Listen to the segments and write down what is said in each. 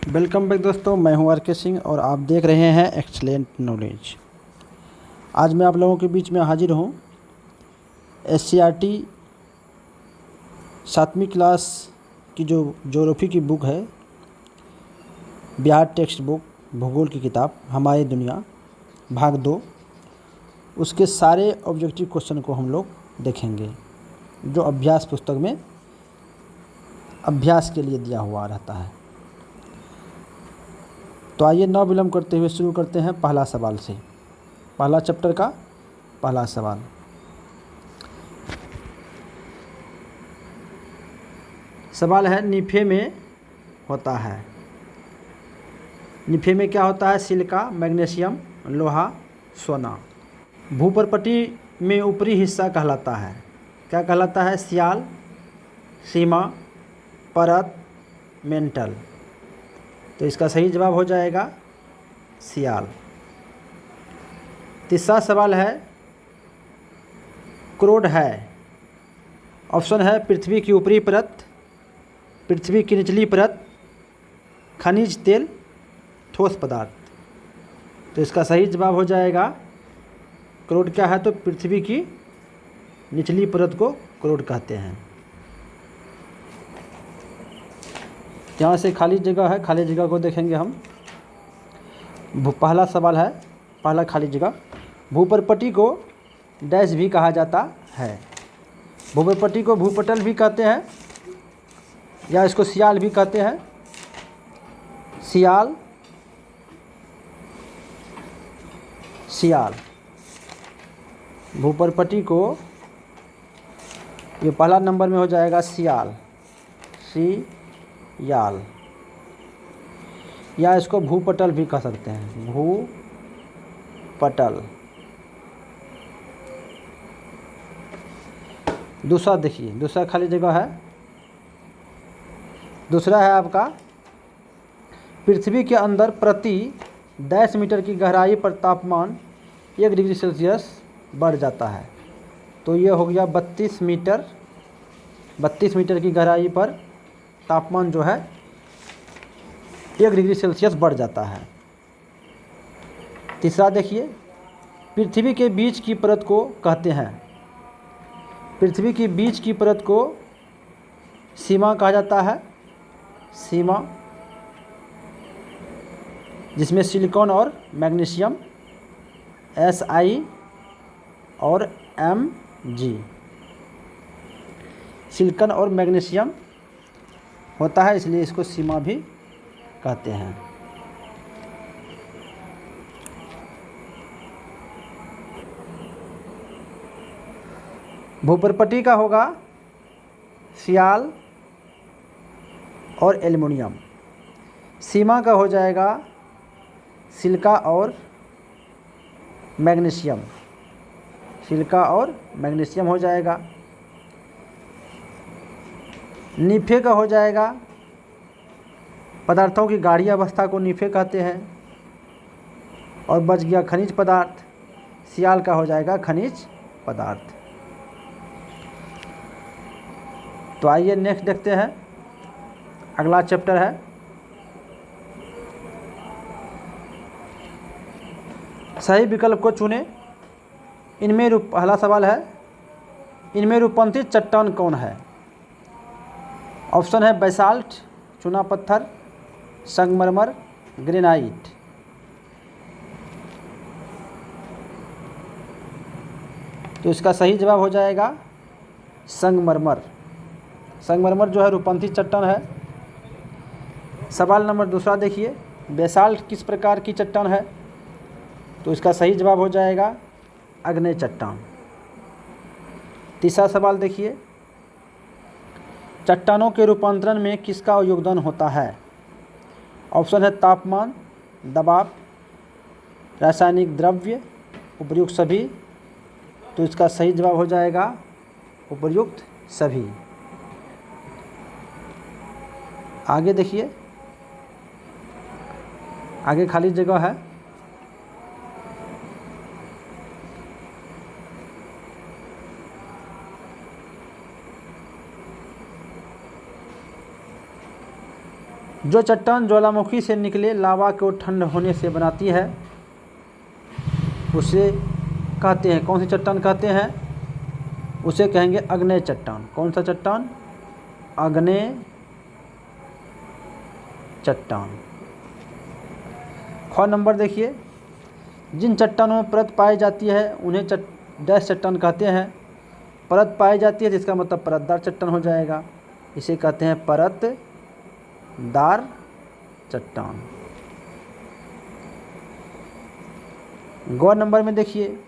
Welcome back दोस्तों, मैं हूं आर.के. सिंह और आप देख रहे हैं एक्सलेंट नॉलेज। आज मैं आप लोगों के बीच में हाजिर हूं एससीईआरटी 7वीं क्लास की जो ज्योग्राफी की बुक है, बिहार टेक्स्ट बुक भूगोल की किताब हमारी दुनिया भाग 2, उसके सारे ऑब्जेक्टिव क्वेश्चन को हम लोग देखेंगे जो अभ्यास पुस्तक में अभ्यास के लिए दिया हुआ रहता है। तो आइए न विलम्ब करते हुए शुरू करते हैं पहला सवाल से। पहला चैप्टर का पहला सवाल। सवाल है, निफे में होता है। निफे में क्या होता है? सिलिका, मैग्नीशियम, लोहा, सोना। भूपर्पटी में ऊपरी हिस्सा कहलाता है, क्या कहलाता है? सियाल, सीमा, परत, मेंटल। तो इसका सही जवाब हो जाएगा सियाल। तीसरा सवाल है, क्रोड है। ऑप्शन है पृथ्वी की ऊपरी परत, पृथ्वी की निचली परत, खनिज तेल, ठोस पदार्थ। तो इसका सही जवाब हो जाएगा क्रोड क्या है? तो पृथ्वी की निचली परत को क्रोड कहते हैं। यहाँ से खाली जगह है, खाली जगह को देखेंगे हम। पहला सवाल है, पहला खाली जगह। भूपर्पटी को डैश भी कहा जाता है। भूपर्पटी को भूपटल भी कहते हैं या इसको सियाल भी कहते हैं। सियाल, सियाल। भूपर्पटी को ये पहला नंबर में हो जाएगा सियाल, सियाल। या इसको भूपटल भी कह सकते हैं, भूपटल। दूसरा देखिए, दूसरा खाली जगह है। दूसरा है आपका, पृथ्वी के अंदर प्रति 10 मीटर की गहराई पर तापमान 1 डिग्री सेल्सियस बढ़ जाता है। तो ये हो गया 32 मीटर। 32 मीटर की गहराई पर तापमान जो है 1 डिग्री सेल्सियस बढ़ जाता है। तीसरा देखिए, पृथ्वी के बीच की परत को कहते हैं। पृथ्वी की बीच की परत को सीमा कहा जाता है, सीमा, जिसमें सिलिकॉन और मैग्नीशियम Si और Mg, सिलिकॉन और मैग्नीशियम होता है, इसलिए इसको सीमा भी कहते हैं। भूपर्पटी का होगा सियाल और एल्युमिनियम। सीमा का हो जाएगा सिलिका और मैग्नीशियम, सिलिका और मैग्नीशियम हो जाएगा। निफे का हो जाएगा, पदार्थों की गाढ़ी अवस्था को निफे कहते हैं। और बच गया खनिज पदार्थ, सियाल का हो जाएगा खनिज पदार्थ। तो आइए नेक्स्ट देखते हैं, अगला चैप्टर है सही विकल्प को चुनें। इनमें पहला सवाल है, इनमें रूपंथित चट्टान कौन है? ऑप्शन है बेसाल्ट, चूना पत्थर, संगमरमर, ग्रेनाइट। तो इसका सही जवाब हो जाएगा संगमरमर। संगमरमर जो है रूपंथित चट्टान है। सवाल नंबर दूसरा देखिए, बेसाल्ट किस प्रकार की चट्टान है? तो इसका सही जवाब हो जाएगा आग्नेय चट्टान। तीसरा सवाल देखिए, चट्टानों के रूपांतरण में किसका योगदान होता है? ऑप्शन है तापमान, दबाव, रासायनिक द्रव्य, उपर्युक्त सभी। तो इसका सही जवाब हो जाएगा उपर्युक्त सभी। आगे देखिए, आगे खाली जगह है। जो चट्टान ज्वालामुखी से निकले लावा को ठंड होने से बनाती है उसे कहते हैं, कौन सी चट्टान कहते हैं? उसे कहेंगे आग्नेय चट्टान। कौन सा चट्टान? आग्नेय चट्टान। ख नंबर देखिए, जिन चट्टानों में परत पाई जाती है उन्हें डैश चट्टान कहते हैं। परत पाई जाती है जिसका मतलब परतदार चट्टान हो जाएगा, इसे कहते हैं परतदार चट्टान। ग नंबर में देखिए,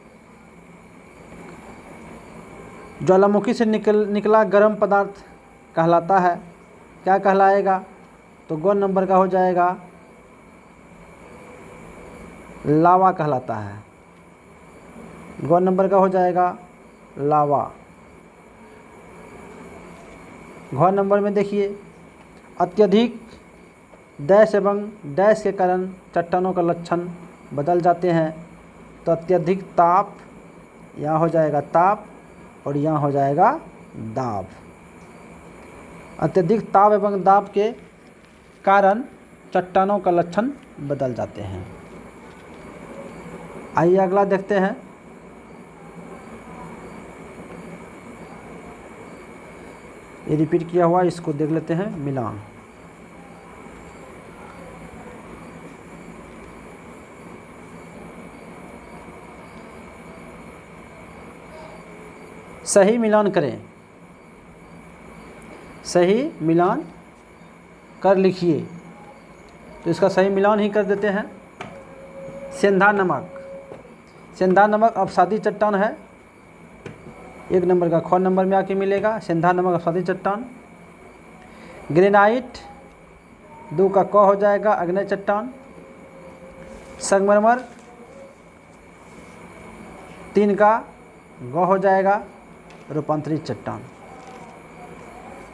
ज्वालामुखी से निकला गर्म पदार्थ कहलाता है, क्या कहलाएगा? तो ग नंबर का हो जाएगा लावा कहलाता है। ग नंबर का हो जाएगा लावा। घ नंबर में देखिए, अत्यधिक डैश एवं डैश के कारण चट्टानों का लक्षण बदल जाते हैं। तो अत्यधिक ताप, यहाँ हो जाएगा ताप और यहाँ हो जाएगा दाब। अत्यधिक ताप एवं दाब के कारण चट्टानों का लक्षण बदल जाते हैं। आइए अगला देखते हैं। ये रिपीट किया हुआ, इसको देख लेते हैं। मिलान। सही मिलान करें, सही मिलान कर लिखिए। तो इसका सही मिलान ही कर देते हैं। सेंधा नमक, सेंधा नमक अवसादी चट्टान है, 1 नंबर का ख नंबर में आके मिलेगा। सेंधा नमक अवसादी चट्टान। ग्रेनाइट 2 का क हो जाएगा आग्नेय चट्टान। संगमरमर 3 का ग हो जाएगा रूपांतरित चट्टान।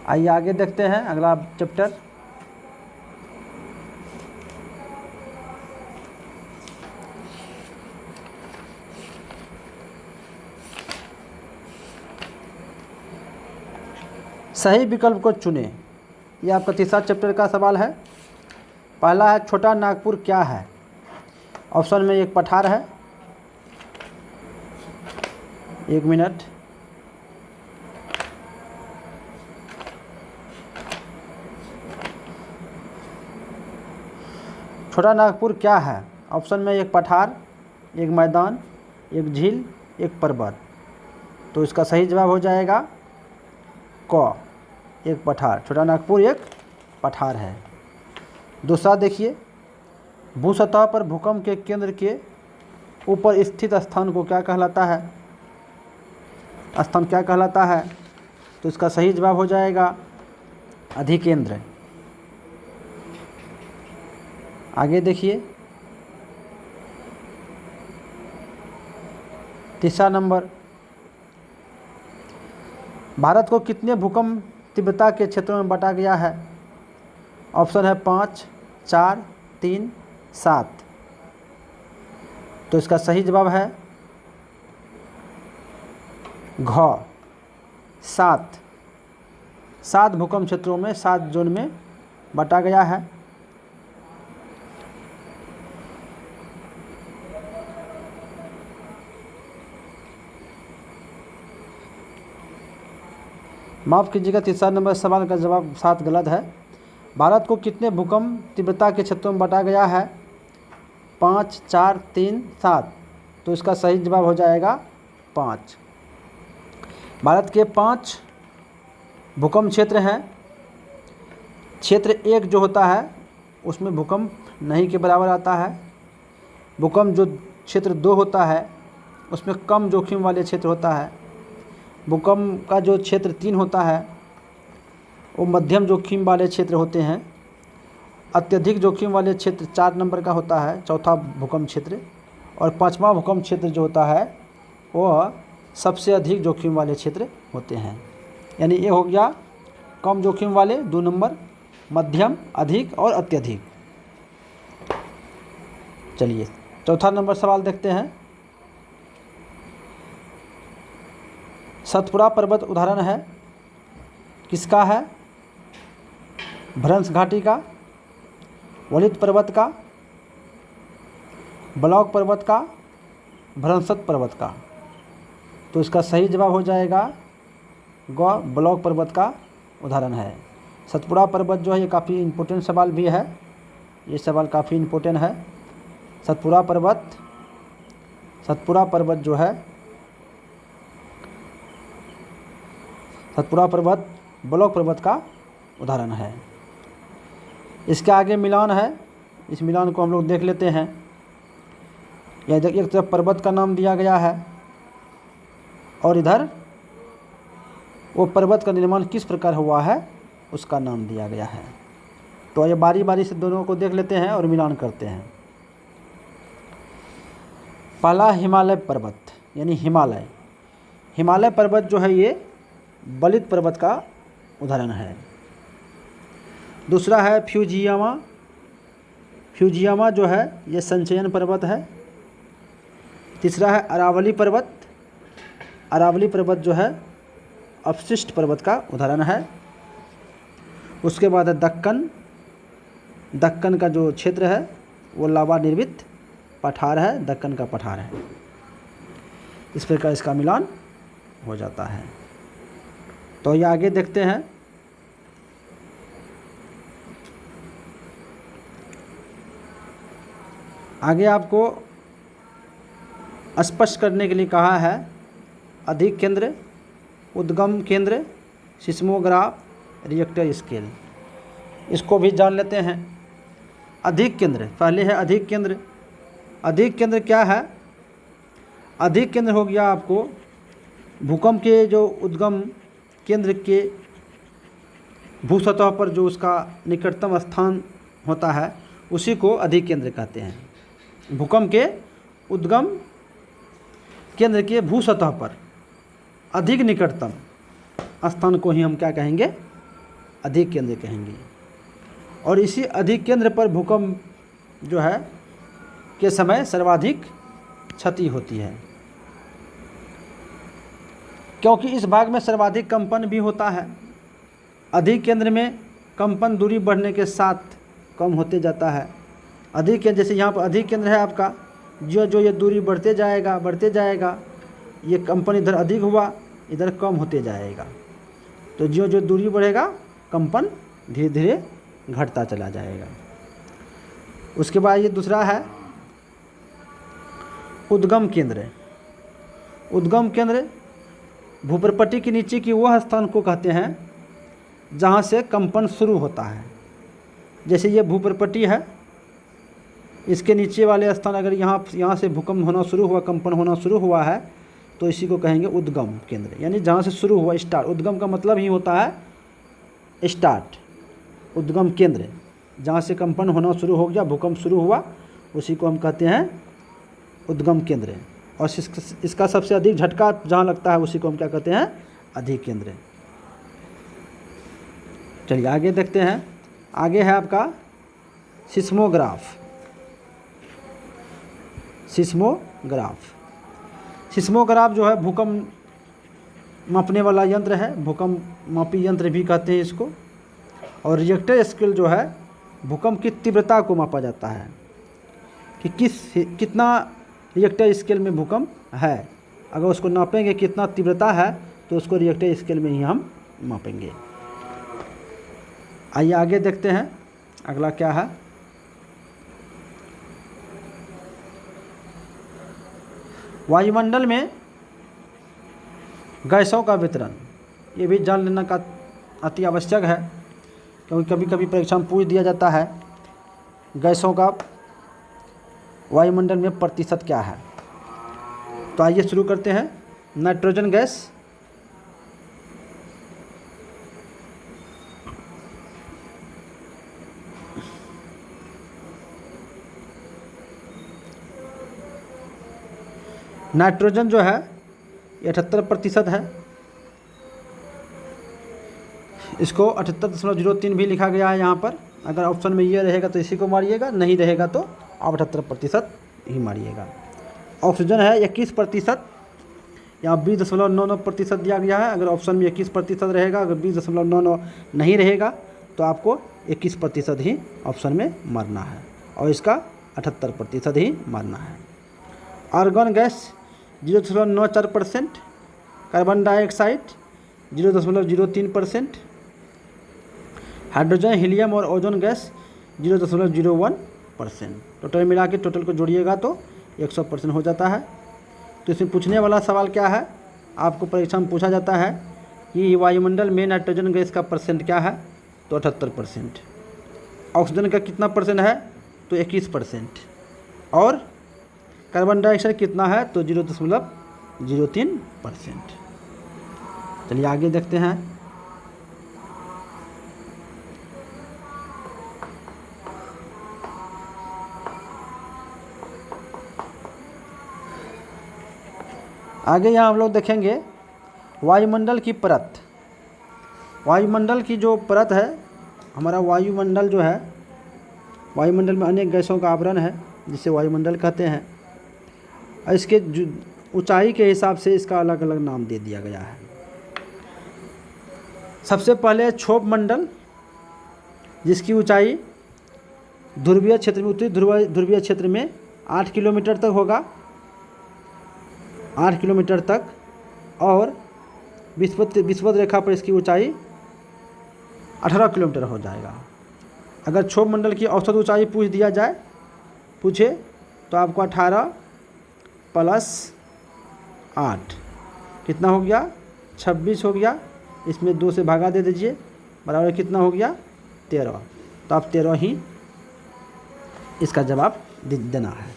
आइए आगे देखते हैं अगला चैप्टर। सही विकल्प को चुनें। यह आपका तीसरा चैप्टर का सवाल है। पहला है छोटा नागपुर क्या है? ऑप्शन में एक पठार है। 1 मिनट। छोटा नागपुर क्या है? ऑप्शन में एक पठार, एक मैदान, एक झील, एक पर्वत। तो इसका सही जवाब हो जाएगा क, एक पठार। छोटा नागपुर एक पठार है। दूसरा देखिए, भूसतह पर भूकंप के केंद्र के ऊपर स्थित स्थान को क्या कहलाता है? स्थान क्या कहलाता है? तो इसका सही जवाब हो जाएगा अधिकेंद्र। आगे देखिए, तीसरा नंबर, भारत को कितने भूकंप तीव्रता के क्षेत्रों में बांटा गया है? ऑप्शन है 5, 4, 3, 7। तो इसका सही जवाब है घ, 7। 7 भूकंप क्षेत्रों में 7 जोन में बांटा गया है। माफ़ कीजिएगा, तीसरा नंबर सवाल का जवाब 7 गलत है। भारत को कितने भूकंप तीव्रता के क्षेत्रों में बांटा गया है? 5, 4, 3, 7। तो इसका सही जवाब हो जाएगा 5। भारत के 5 भूकंप क्षेत्र हैं। क्षेत्र 1 जो होता है उसमें भूकंप नहीं के बराबर आता है। भूकंप जो क्षेत्र 2 होता है उसमें कम जोखिम वाले क्षेत्र होता है। भूकंप का जो क्षेत्र 3 होता है वो मध्यम जोखिम वाले क्षेत्र होते हैं। अत्यधिक जोखिम वाले क्षेत्र 4 नंबर का होता है, चौथा भूकंप क्षेत्र। और 5वां भूकंप क्षेत्र जो होता है वह सबसे अधिक जोखिम वाले क्षेत्र होते हैं। यानी ये हो गया कम जोखिम वाले 2 नंबर, मध्यम, अधिक और अत्यधिक। चलिए चौथा नंबर सवाल देखते हैं। सतपुड़ा पर्वत उदाहरण है, किसका है? भ्रंश घाटी का। वलित पर्वत का, ब्लॉक पर्वत का, भ्रंशत पर्वत का। तो इसका सही जवाब हो जाएगा ग, ब्लॉक पर्वत का उदाहरण है। सतपुड़ा पर्वत जो है ये काफ़ी इम्पोर्टेंट सवाल भी है, ये सवाल काफ़ी इम्पोर्टेंट है। सतपुड़ा पर्वत जो है, सतपुड़ा पर्वत ब्लॉक पर्वत का उदाहरण है। इसके आगे मिलान है, इस मिलान को हम लोग देख लेते हैं। यह एक तरफ पर्वत का नाम दिया गया है और इधर वो पर्वत का निर्माण किस प्रकार हुआ है उसका नाम दिया गया है। तो ये बारी बारी से दोनों को देख लेते हैं और मिलान करते हैं। पहला हिमालय पर्वत यानी हिमालय पर्वत जो है ये वलित पर्वत का उदाहरण है। दूसरा है फ्यूजियामा जो है ये संचयन पर्वत है। तीसरा है अरावली पर्वत जो है अपशिष्ट पर्वत का उदाहरण है। उसके बाद है दक्कन का जो क्षेत्र है वो लावा निर्मित पठार है, दक्कन का पठार है। इस प्रकार इसका मिलान हो जाता है। तो ये आगे देखते हैं। आगे आपको स्पष्ट करने के लिए कहा है अधिक केंद्र, उद्गम केंद्र, सिस्मोग्राफ, रिएक्टर स्केल। इसको भी जान लेते हैं। अधिक केंद्र, पहले है अधिक केंद्र। अधिक केंद्र क्या है? अधिक केंद्र हो गया आपको भूकंप के जो उद्गम केंद्र के भूसतह पर जो उसका निकटतम स्थान होता है उसी को अधिक केंद्र कहते हैं। भूकंप के उद्गम केंद्र के भूसतह पर अधिक निकटतम स्थान को ही हम क्या कहेंगे? अधिक केंद्र कहेंगे। और इसी अधिक केंद्र पर भूकंप जो है के समय सर्वाधिक क्षति होती है, क्योंकि इस भाग में सर्वाधिक कंपन भी होता है। अधिक केंद्र में कंपन दूरी बढ़ने के साथ कम होते जाता है। अधिक केंद्र, जैसे यहाँ पर अधिक केंद्र है आपका, जो ये दूरी बढ़ते जाएगा, ये कंपन इधर अधिक हुआ, इधर कम होते जाएगा। तो जो दूरी बढ़ेगा कंपन धीरे धीरे घटता चला जाएगा। उसके बाद ये दूसरा है उद्गम केंद्र। उद्गम केंद्र भूप्रपट्टी के नीचे की वह स्थान को कहते हैं जहाँ से कंपन शुरू होता है। जैसे ये भूप्रपट्टी है, इसके नीचे वाले स्थान अगर यहाँ से भूकंप होना शुरू हुआ, कंपन होना शुरू हुआ है, तो इसी को कहेंगे उद्गम केंद्र, यानी जहाँ से शुरू हुआ, स्टार्ट। उद्गम का मतलब ही होता है स्टार्ट। उद्गम केंद्र जहाँ से कंपन होना शुरू हो गया, भूकंप शुरू हुआ, उसी को हम कहते हैं उद्गम केंद्र। और इसका सबसे अधिक झटका जहाँ लगता है उसी को हम क्या कहते हैं? अधिक केंद्र। चलिए आगे देखते हैं। आगे है आपका सिस्मोग्राफ। सिस्मोग्राफ जो है भूकंप मापने वाला यंत्र है, भूकंप मापी यंत्र भी कहते हैं इसको। और रिएक्टर स्केल जो है भूकंप की तीव्रता को मापा जाता है कि कितना रिएक्टर स्केल में भूकंप है। अगर उसको नापेंगे कितना तीव्रता है तो उसको रिएक्टर स्केल में ही हम मापेंगे। आइए आगे देखते हैं अगला क्या है। वायुमंडल में गैसों का वितरण, ये भी जान लेना का अति आवश्यक है, क्योंकि कभी कभी परीक्षा में पूछ दिया जाता है गैसों का वायुमंडल में प्रतिशत क्या है। तो आइए शुरू करते हैं। नाइट्रोजन गैस, नाइट्रोजन जो है 78% है। इसको 78.03 भी लिखा गया है यहाँ पर। अगर ऑप्शन में ये रहेगा तो इसी को मारिएगा, नहीं रहेगा तो आप 78% ही मारिएगा। ऑक्सीजन है 21%, यहाँ 20.99% दिया गया है। अगर ऑप्शन में 21% रहेगा, अगर 20.99 नहीं रहेगा तो आपको 21% ही ऑप्शन में मारना है और इसका 78% ही मारना है। Argon gas 0.94%, carbon dioxide 0.03%, hydrogen, helium और ओजोन गैस 0.01%। टोटल मिला के टोटल को जोड़िएगा तो 100% हो जाता है। तो इसमें पूछने वाला सवाल क्या है, आपको परीक्षा में पूछा जाता है कि वायुमंडल में नाइट्रोजन गैस का परसेंट क्या है, तो 78%। ऑक्सीजन का कितना परसेंट है, तो 21%। और कार्बन डाइऑक्साइड कितना है, तो 0.03%। चलिए आगे देखते हैं। आगे यहाँ हम लोग देखेंगे वायुमंडल की परत। वायुमंडल की जो परत है, हमारा वायुमंडल जो है, वायुमंडल में अनेक गैसों का आवरण है जिसे वायुमंडल कहते हैं। और इसके ऊंचाई के हिसाब से इसका अलग अलग नाम दे दिया गया है। सबसे पहले क्षोभ मंडल, जिसकी ऊंचाई ध्रुवीय क्षेत्र में, उत्तरी ध्रुवीय क्षेत्र में 8 किलोमीटर तक होगा, 8 किलोमीटर तक। और विषुवत रेखा पर इसकी ऊंचाई 18 किलोमीटर हो जाएगा। अगर क्षोभ मंडल की औसत ऊंचाई पूछे तो आपको 18 + 8 कितना हो गया, 26 हो गया। इसमें 2 से भागा दे दीजिए, बराबर कितना हो गया, 13। तो आप 13 ही इसका जवाब देना है।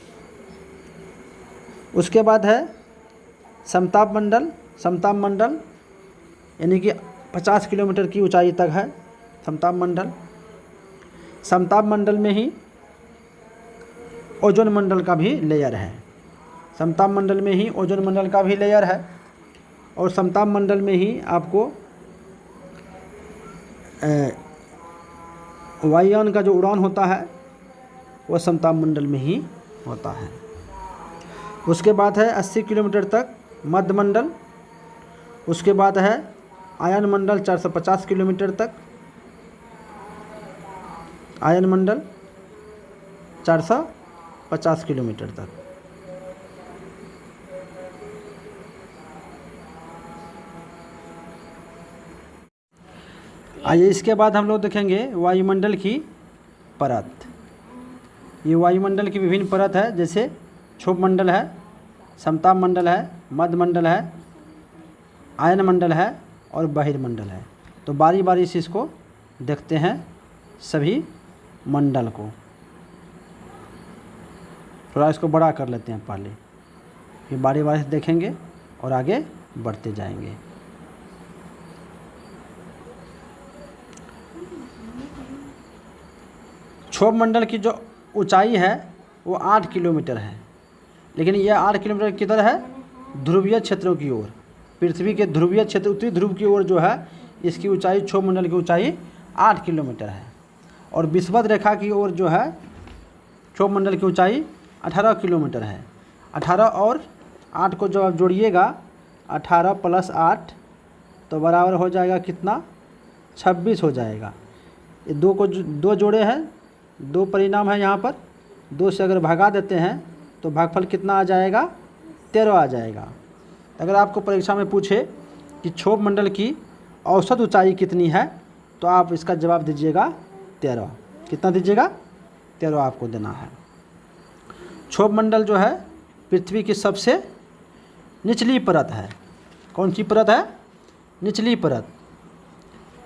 उसके बाद है समताप मंडल। समताप मंडल यानी कि 50 किलोमीटर की ऊंचाई तक है समताप मंडल। समताप मंडल में ही ओजोन मंडल का भी लेयर है। समताप मंडल में ही ओजोन मंडल का भी लेयर है। और समताप मंडल में ही आपको वायुयान का जो उड़ान होता है वह समताप मंडल में ही होता है। उसके बाद है 80 किलोमीटर तक मध्य मंडल। उसके बाद है आयन मंडल 450 किलोमीटर तक। आयन मंडल 450 किलोमीटर तक। आइए इसके बाद हम लोग देखेंगे वायुमंडल की परत। ये वायुमंडल की विभिन्न परत है, जैसे क्षोभ मंडल है, समताप मंडल है, मध्य मंडल है, आयन मंडल है और बहिर्मंडल है। तो बारी बारी से इसको देखते हैं सभी मंडल को। थोड़ा इसको बड़ा कर लेते हैं पहले, फिर बारी बारी से देखेंगे और आगे बढ़ते जाएंगे। क्षोभ मंडल की जो ऊंचाई है वो 8 किलोमीटर है, लेकिन यह 8 किलोमीटर किधर है, ध्रुवीय क्षेत्रों की ओर। पृथ्वी के ध्रुवीय क्षेत्र, उत्तरी ध्रुव की ओर जो है, इसकी ऊंचाई, क्षोभ मंडल की ऊंचाई 8 किलोमीटर है। और विषुवत रेखा की ओर जो है, क्षोभ मंडल की ऊंचाई 18 किलोमीटर है। 18 और 8 को जब आप जोड़िएगा, 18 + 8 तो बराबर हो जाएगा कितना, 26 हो जाएगा। ये दो जोड़े हैं, 2 परिणाम है यहाँ पर। 2 से अगर भगा देते हैं तो भागफल कितना आ जाएगा, 13 आ जाएगा। अगर आपको परीक्षा में पूछे कि क्षोभ मंडल की औसत ऊंचाई कितनी है, तो आप इसका जवाब दीजिएगा 13। कितना दीजिएगा, 13 आपको देना है। क्षोभ मंडल जो है पृथ्वी की सबसे निचली परत है। कौन सी परत है, निचली परत।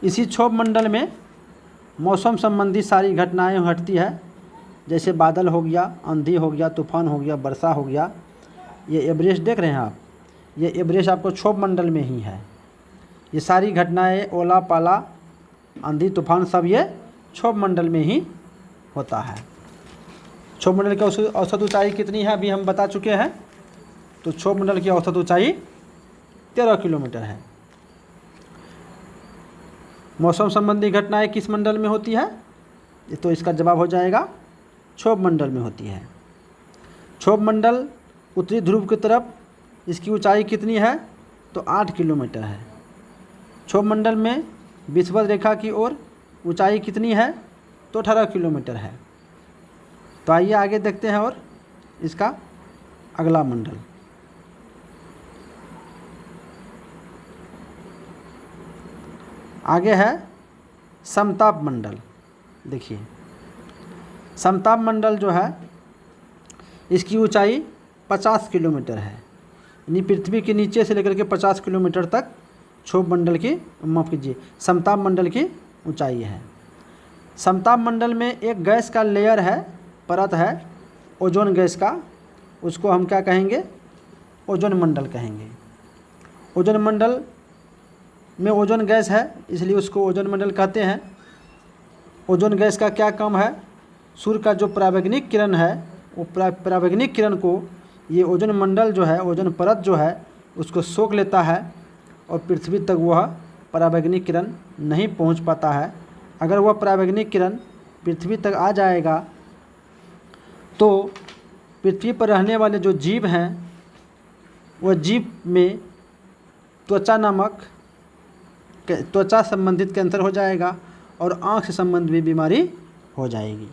इसी क्षोभ मंडल में मौसम संबंधी सारी घटनाएं घटती है, जैसे बादल हो गया, आंधी हो गया, तूफान हो गया, वर्षा हो गया। ये एवरेस्ट देख रहे हैं आप, ये एवरेस्ट आपको क्षोभ मंडल में ही है। ये सारी घटनाएं, ओला पाला, आंधी तूफान, सब ये क्षोभ मंडल में ही होता है। क्षोभ मंडल की औसत ऊंचाई कितनी है अभी हम बता चुके हैं। तो क्षोभ मंडल की औसत ऊंचाई 13 किलोमीटर है। मौसम संबंधी घटनाएं किस मंडल में होती है, तो इसका जवाब हो जाएगा क्षोभ मंडल में होती है। क्षोभ मंडल उत्तरी ध्रुव की तरफ इसकी ऊंचाई कितनी है, तो 8 किलोमीटर है। क्षोभ मंडल में विषुवत रेखा की ओर ऊंचाई कितनी है, तो 18 किलोमीटर है। तो आइए आगे देखते हैं और इसका अगला मंडल। आगे है समताप मंडल। देखिए समताप मंडल जो है इसकी ऊंचाई 50 किलोमीटर है, यानी पृथ्वी के नीचे से लेकर के 50 किलोमीटर तक क्षोभ मंडल की, माफ़ कीजिए, समताप मंडल की ऊंचाई है। समताप मंडल में एक गैस का लेयर है, परत है ओजोन गैस का, उसको हम क्या कहेंगे, ओजोन मंडल कहेंगे। ओजोन मंडल में ओजोन गैस है इसलिए उसको ओजोन मंडल कहते हैं। ओजोन गैस का क्या काम है, सूर्य का जो परावैंगनिक किरण है वो परावैंगनिक किरण को ये ओजोन मंडल जो है, ओजोन परत जो है उसको सोख लेता है और पृथ्वी तक वह परावैंगनिक किरण नहीं पहुंच पाता है। अगर वह परावैंगनिक किरण पृथ्वी तक आ जाएगा तो पृथ्वी पर रहने वाले जो जीव हैं वह जीव में त्वचा संबंधित कैंसर हो जाएगा और आँख से संबंधित भी बीमारी हो जाएगी।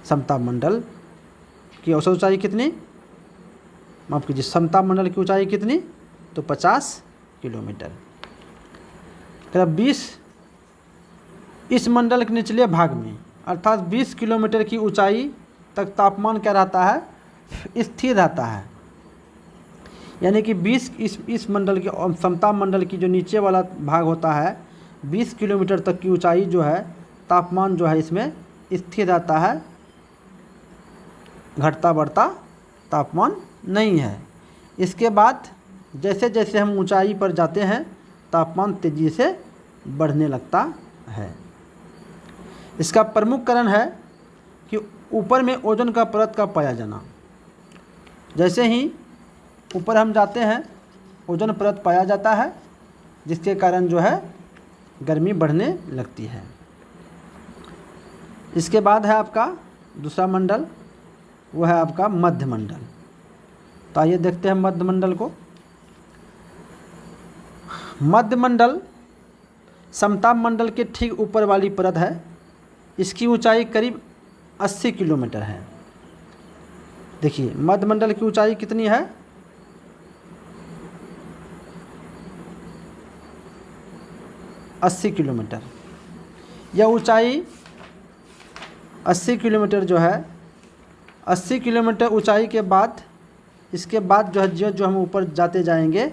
समताप मंडल की औसत ऊंचाई कितनी, माफ़ कीजिए, समताप मंडल की ऊंचाई कितनी, तो 50 किलोमीटर। करीब 20 इस मंडल के निचले भाग में अर्थात 20 किलोमीटर की ऊंचाई तक तापमान क्या रहता है, स्थिर रहता है। यानी कि 20 इस मंडल की, समताप मंडल की जो नीचे वाला भाग होता है 20 किलोमीटर तक की ऊंचाई जो है तापमान जो है इसमें स्थिर रहता है, घटता बढ़ता तापमान नहीं है। इसके बाद जैसे जैसे हम ऊंचाई पर जाते हैं तापमान तेज़ी से बढ़ने लगता है। इसका प्रमुख कारण है कि ऊपर में ओजोन का परत का पाया जाना। जैसे ही ऊपर हम जाते हैं ओजोन परत पाया जाता है जिसके कारण जो है गर्मी बढ़ने लगती है। इसके बाद है आपका दूसरा मंडल, वो है आपका मध्य मंडल। तो आइए देखते हैं मध्य मंडल को। मध्य मंडल समताप मंडल के ठीक ऊपर वाली परत है। इसकी ऊंचाई करीब 80 किलोमीटर है। देखिए मध्य मंडल की ऊंचाई कितनी है, 80 किलोमीटर। यह ऊंचाई 80 किलोमीटर जो है, 80 किलोमीटर ऊंचाई के बाद इसके बाद जो है जो हम ऊपर जाते जाएंगे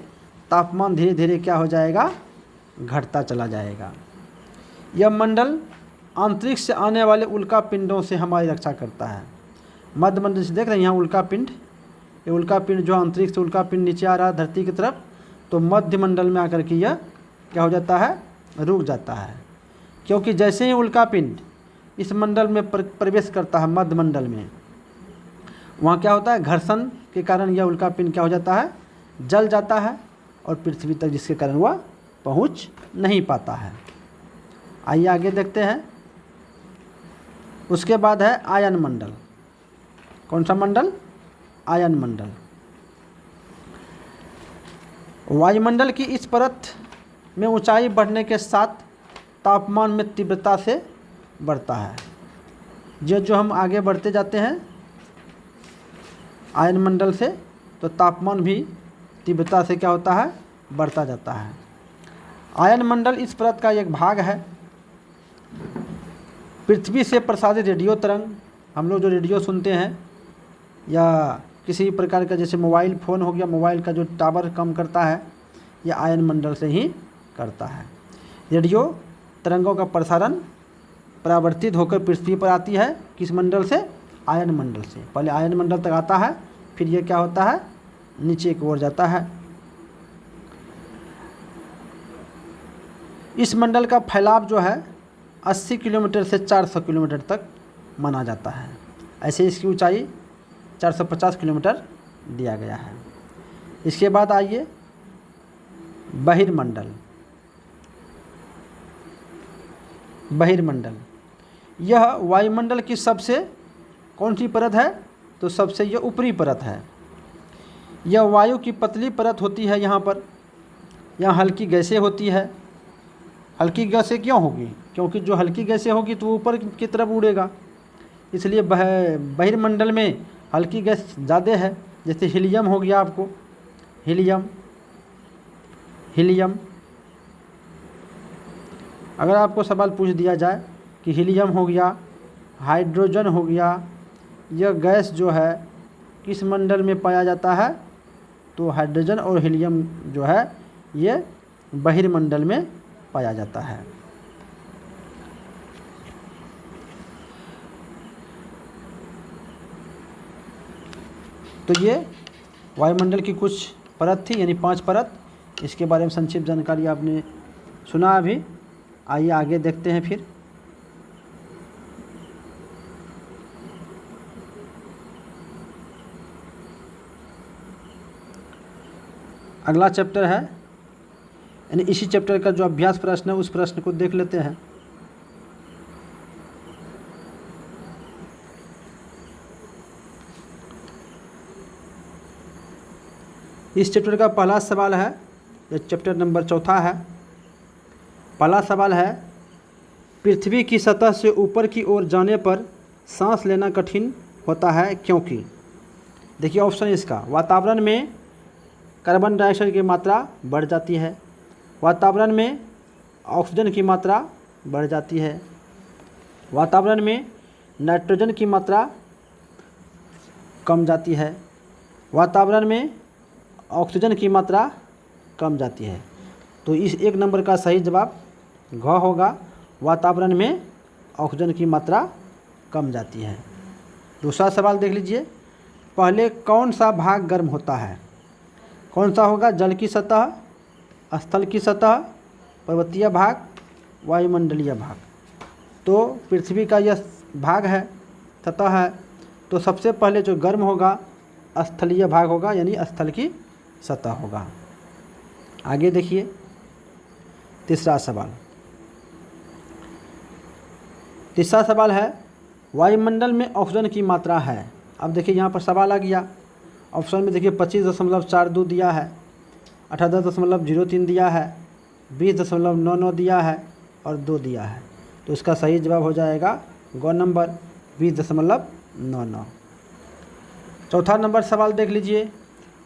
तापमान धीरे धीरे क्या हो जाएगा, घटता चला जाएगा। यह मंडल अंतरिक्ष से आने वाले उल्का पिंडों से हमारी रक्षा करता है। मध्य मंडल से देख रहे हैं यहाँ उल्का पिंड, ये उल्का पिंड जो अंतरिक्ष से उल्का पिंड नीचे आ रहा है धरती की तरफ, तो मध्य मंडल में आकर के यह क्या हो जाता है, रुक जाता है। क्योंकि जैसे ही उल्का पिंड इस मंडल में प्रवेश करता है मध्य मंडल में, वहाँ क्या होता है, घर्षण के कारण यह उल्का पिंड क्या हो जाता है, जल जाता है और पृथ्वी तक, जिसके कारण वह पहुँच नहीं पाता है। आइए आगे देखते हैं। उसके बाद है आयन मंडल। कौन सा मंडल, आयन मंडल। वायुमंडल की इस परत में ऊंचाई बढ़ने के साथ तापमान में तीव्रता से बढ़ता है। जो हम आगे बढ़ते जाते हैं आयन मंडल से, तो तापमान भी तीव्रता से क्या होता है, बढ़ता जाता है। आयन मंडल इस परत का एक भाग है। पृथ्वी से प्रसारित रेडियो तरंग, हम लोग जो रेडियो सुनते हैं या किसी प्रकार का, जैसे मोबाइल फ़ोन हो गया, मोबाइल का जो टावर काम करता है ये आयन मंडल से ही करता है। रेडियो तरंगों का प्रसारण परावर्तित होकर पृथ्वी पर आती है, किस मंडल से, आयन मंडल से। पहले आयन मंडल तक आता है, फिर ये क्या होता है, नीचे की ओर जाता है। इस मंडल का फैलाव जो है 80 किलोमीटर से 400 किलोमीटर तक माना जाता है। ऐसे इसकी ऊंचाई 450 किलोमीटर दिया गया है। इसके बाद आइए बहिर्मंडल। बहिर्मंडल यह वायुमंडल की सबसे कौन सी परत है, तो सबसे यह ऊपरी परत है। यह वायु की पतली परत होती है। यहाँ पर यहाँ हल्की गैसें होती है हल्की गैसें क्यों होगी? क्योंकि जो हल्की गैसें होगी तो ऊपर की तरफ उड़ेगा, इसलिए बहिर्मंडल में हल्की गैस ज़्यादा है। जैसे हीलियम हो गया, आपको हीलियम अगर आपको सवाल पूछ दिया जाए कि हीलियम हो गया, हाइड्रोजन हो गया, यह गैस जो है किस मंडल में पाया जाता है, तो हाइड्रोजन और हीलियम जो है ये बहिर्मंडल में पाया जाता है। तो ये वायुमंडल की कुछ परत थी, यानी 5 परत। इसके बारे में संक्षिप्त जानकारी आपने सुना अभी। आइए आगे देखते हैं फिर। अगला चैप्टर है, यानी इसी चैप्टर का जो अभ्यास प्रश्न है उस प्रश्न को देख लेते हैं। इस चैप्टर का पहला सवाल है, यह चैप्टर नंबर 4 है। पहला सवाल है, पृथ्वी की सतह से ऊपर की ओर जाने पर सांस लेना कठिन होता है क्योंकि? देखिए ऑप्शन इसका, वातावरण में कार्बन डाइऑक्साइड की मात्रा बढ़ जाती है, वातावरण में ऑक्सीजन की मात्रा बढ़ जाती है, वातावरण में नाइट्रोजन की मात्रा कम जाती है, वातावरण में ऑक्सीजन की मात्रा कम जाती है। तो इस 1 नंबर का सही जवाब घ होगा, वातावरण में ऑक्सीजन की मात्रा कम जाती है। दूसरा सवाल देख लीजिए, पहले कौन सा भाग गर्म होता है? कौन सा होगा? जल की सतह, स्थल की सतह, पर्वतीय भाग, वायुमंडलीय भाग। तो पृथ्वी का यह भाग है, सतह है, तो सबसे पहले जो गर्म होगा स्थलीय भाग होगा, यानी स्थल की सतह होगा। आगे देखिए तीसरा सवाल। तीसरा सवाल है, वायुमंडल में ऑक्सीजन की मात्रा है। अब देखिए यहाँ पर सवाल आ गया, ऑप्शन में देखिए 25.42 दिया है, 18.03 दिया है, 20.99 दिया है और 2 दिया है। तो इसका सही जवाब हो जाएगा ग नंबर 20.99। चौथा नंबर सवाल देख लीजिए,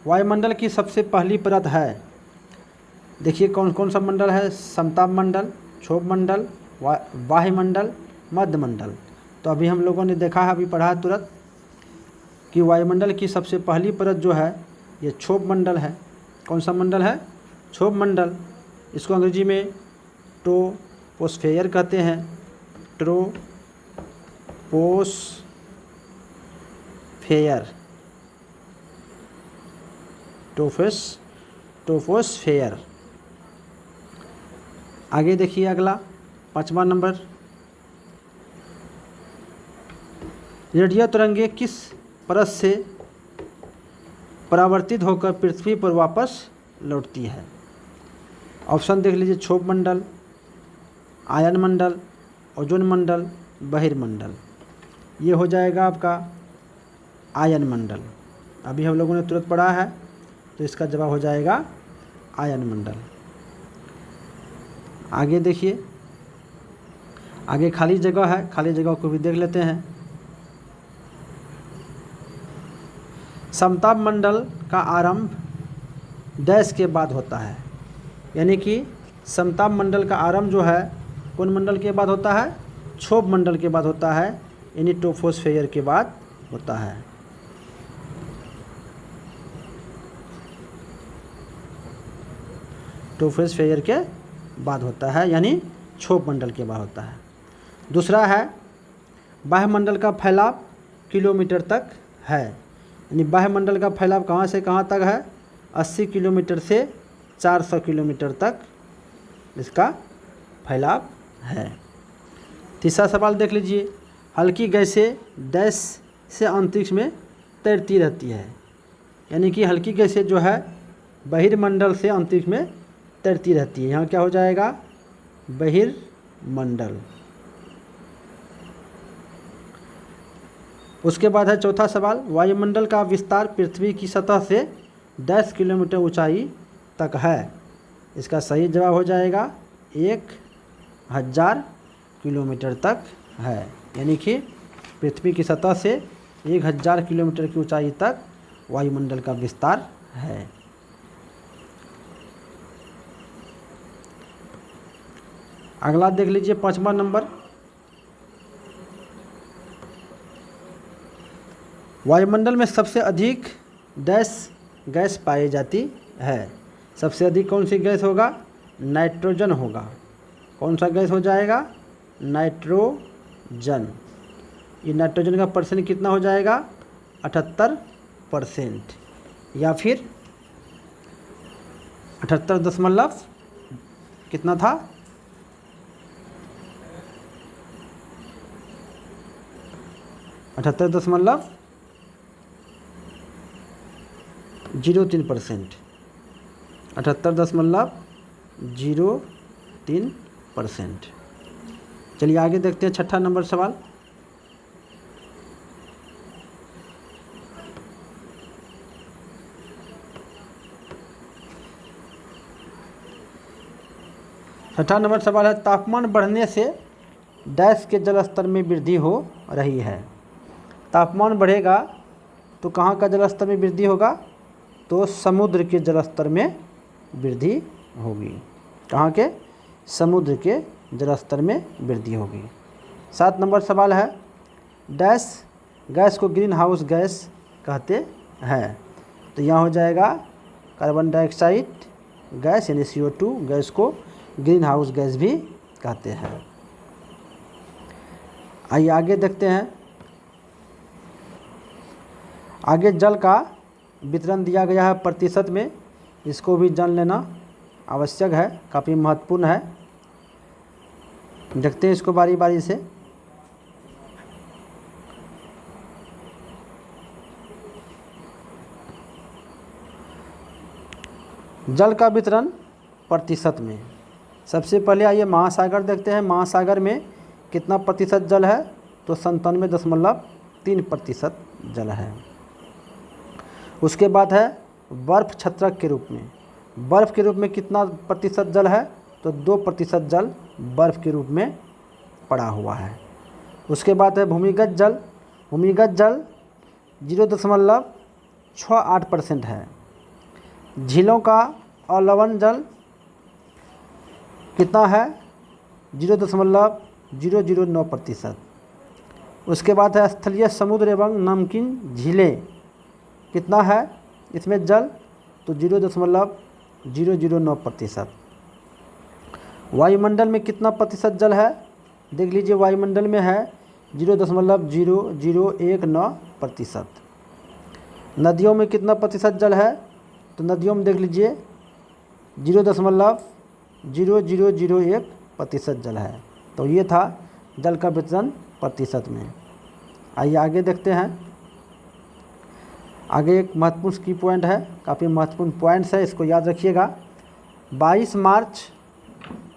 वायुमंडल की सबसे पहली परत है। देखिए कौन कौन सा मंडल है? समताप मंडल, क्षोभ मंडल, वायुमंडल, मध्य मंडल। तो अभी हम लोगों ने देखा है, अभी पढ़ा है तुरंत कि वायुमंडल की सबसे पहली परत जो है ये क्षोभ मंडल है। कौन सा मंडल है? क्षोभ मंडल। इसको अंग्रेजी में ट्रोपोस्फेयर कहते हैं, ट्रोपोस्फेयर। आगे देखिए अगला 5वां नंबर, रेडियो तरंगे किस परत से परावर्तित होकर पृथ्वी पर वापस लौटती है? ऑप्शन देख लीजिए, क्षोभ मंडल, आयन मंडल, ओजोन मंडल, बहिर्मंडल। ये हो जाएगा आपका आयन मंडल। अभी हम लोगों ने तुरंत पढ़ा है, तो इसका जवाब हो जाएगा आयन मंडल। आगे देखिए, आगे खाली जगह है, खाली जगह को भी देख लेते हैं। समताप मंडल का आरंभ डैश के बाद होता है, यानी कि समताप मंडल का आरंभ जो है कौन मंडल के बाद होता है? क्षोभ मंडल के बाद होता है, यानी ट्रोपोस्फेयर के बाद होता है। ट्रोपोस्फेयर के बाद होता है, यानी क्षोभ मंडल के बाद होता है। दूसरा है, वायुमंडल का फैलाव किलोमीटर तक है, यानी वायुमंडल का फैलाव कहाँ से कहाँ तक है? 80 किलोमीटर से 400 किलोमीटर तक इसका फैलाव है। तीसरा सवाल देख लीजिए, हल्की गैसें डैश से अंतरिक्ष में तैरती रहती है, यानी कि हल्की गैसें जो है बहिर्मंडल से अंतरिक्ष में तैरती रहती है। यहाँ क्या हो जाएगा? बहिर्मंडल। उसके बाद है चौथा सवाल, वायुमंडल का विस्तार पृथ्वी की सतह से 10 किलोमीटर ऊंचाई तक है। इसका सही जवाब हो जाएगा 1 1000 किलोमीटर तक है। यानी कि पृथ्वी की सतह से 1000 किलोमीटर की ऊंचाई तक वायुमंडल का विस्तार है। अगला देख लीजिए 5वां नंबर, वायुमंडल में सबसे अधिक डैश गैस पाई जाती है। सबसे अधिक कौन सी गैस होगा? नाइट्रोजन होगा। कौन सा गैस हो जाएगा? नाइट्रोजन। ये नाइट्रोजन का परसेंट कितना हो जाएगा? 78% या फिर 78 कितना था? 78.03%। 78.03%। चलिए आगे देखते हैं 6ठा नंबर सवाल। छठा नंबर सवाल है, तापमान बढ़ने से डैश के जल स्तर में वृद्धि हो रही है। तापमान बढ़ेगा तो कहाँ का जल स्तर में वृद्धि होगा? तो समुद्र के जल स्तर में वृद्धि होगी। कहाँ के? समुद्र के जल स्तर में वृद्धि होगी। 7 नंबर सवाल है, डैश गैस को ग्रीन हाउस गैस कहते हैं। तो यहाँ हो जाएगा कार्बन डाइऑक्साइड गैस यानी CO2 गैस को ग्रीन हाउस गैस भी कहते हैं। आइए आगे देखते हैं। आगे जल का वितरण दिया गया है प्रतिशत में, इसको भी जान लेना आवश्यक है, काफ़ी महत्वपूर्ण है। देखते हैं इसको बारी बारी से। जल का वितरण प्रतिशत में सबसे पहले आइए महासागर देखते हैं। महासागर में कितना प्रतिशत जल है? तो 97.3% जल है। उसके बाद है बर्फ़ छत्रक के रूप में। बर्फ़ के रूप में कितना प्रतिशत जल है? तो 2% जल बर्फ़ के रूप में पड़ा हुआ है। उसके बाद है भूमिगत जल। भूमिगत जल 0.68% है। झीलों का अवलवण जल कितना है? 0.009%। उसके बाद है स्थलीय समुद्र एवं नमकीन झीलें, कितना है इसमें जल? तो 0.009%। वायुमंडल में कितना प्रतिशत जल है? देख लीजिए, वायुमंडल में है 0.0019%। नदियों में कितना प्रतिशत जल है? तो नदियों में देख लीजिए 0.0001% जल है। तो ये था जल का वितरण प्रतिशत में। आइए आगे देखते हैं। आगे एक महत्वपूर्ण की पॉइंट है, काफ़ी महत्वपूर्ण पॉइंट्स है, इसको याद रखिएगा। 22 मार्च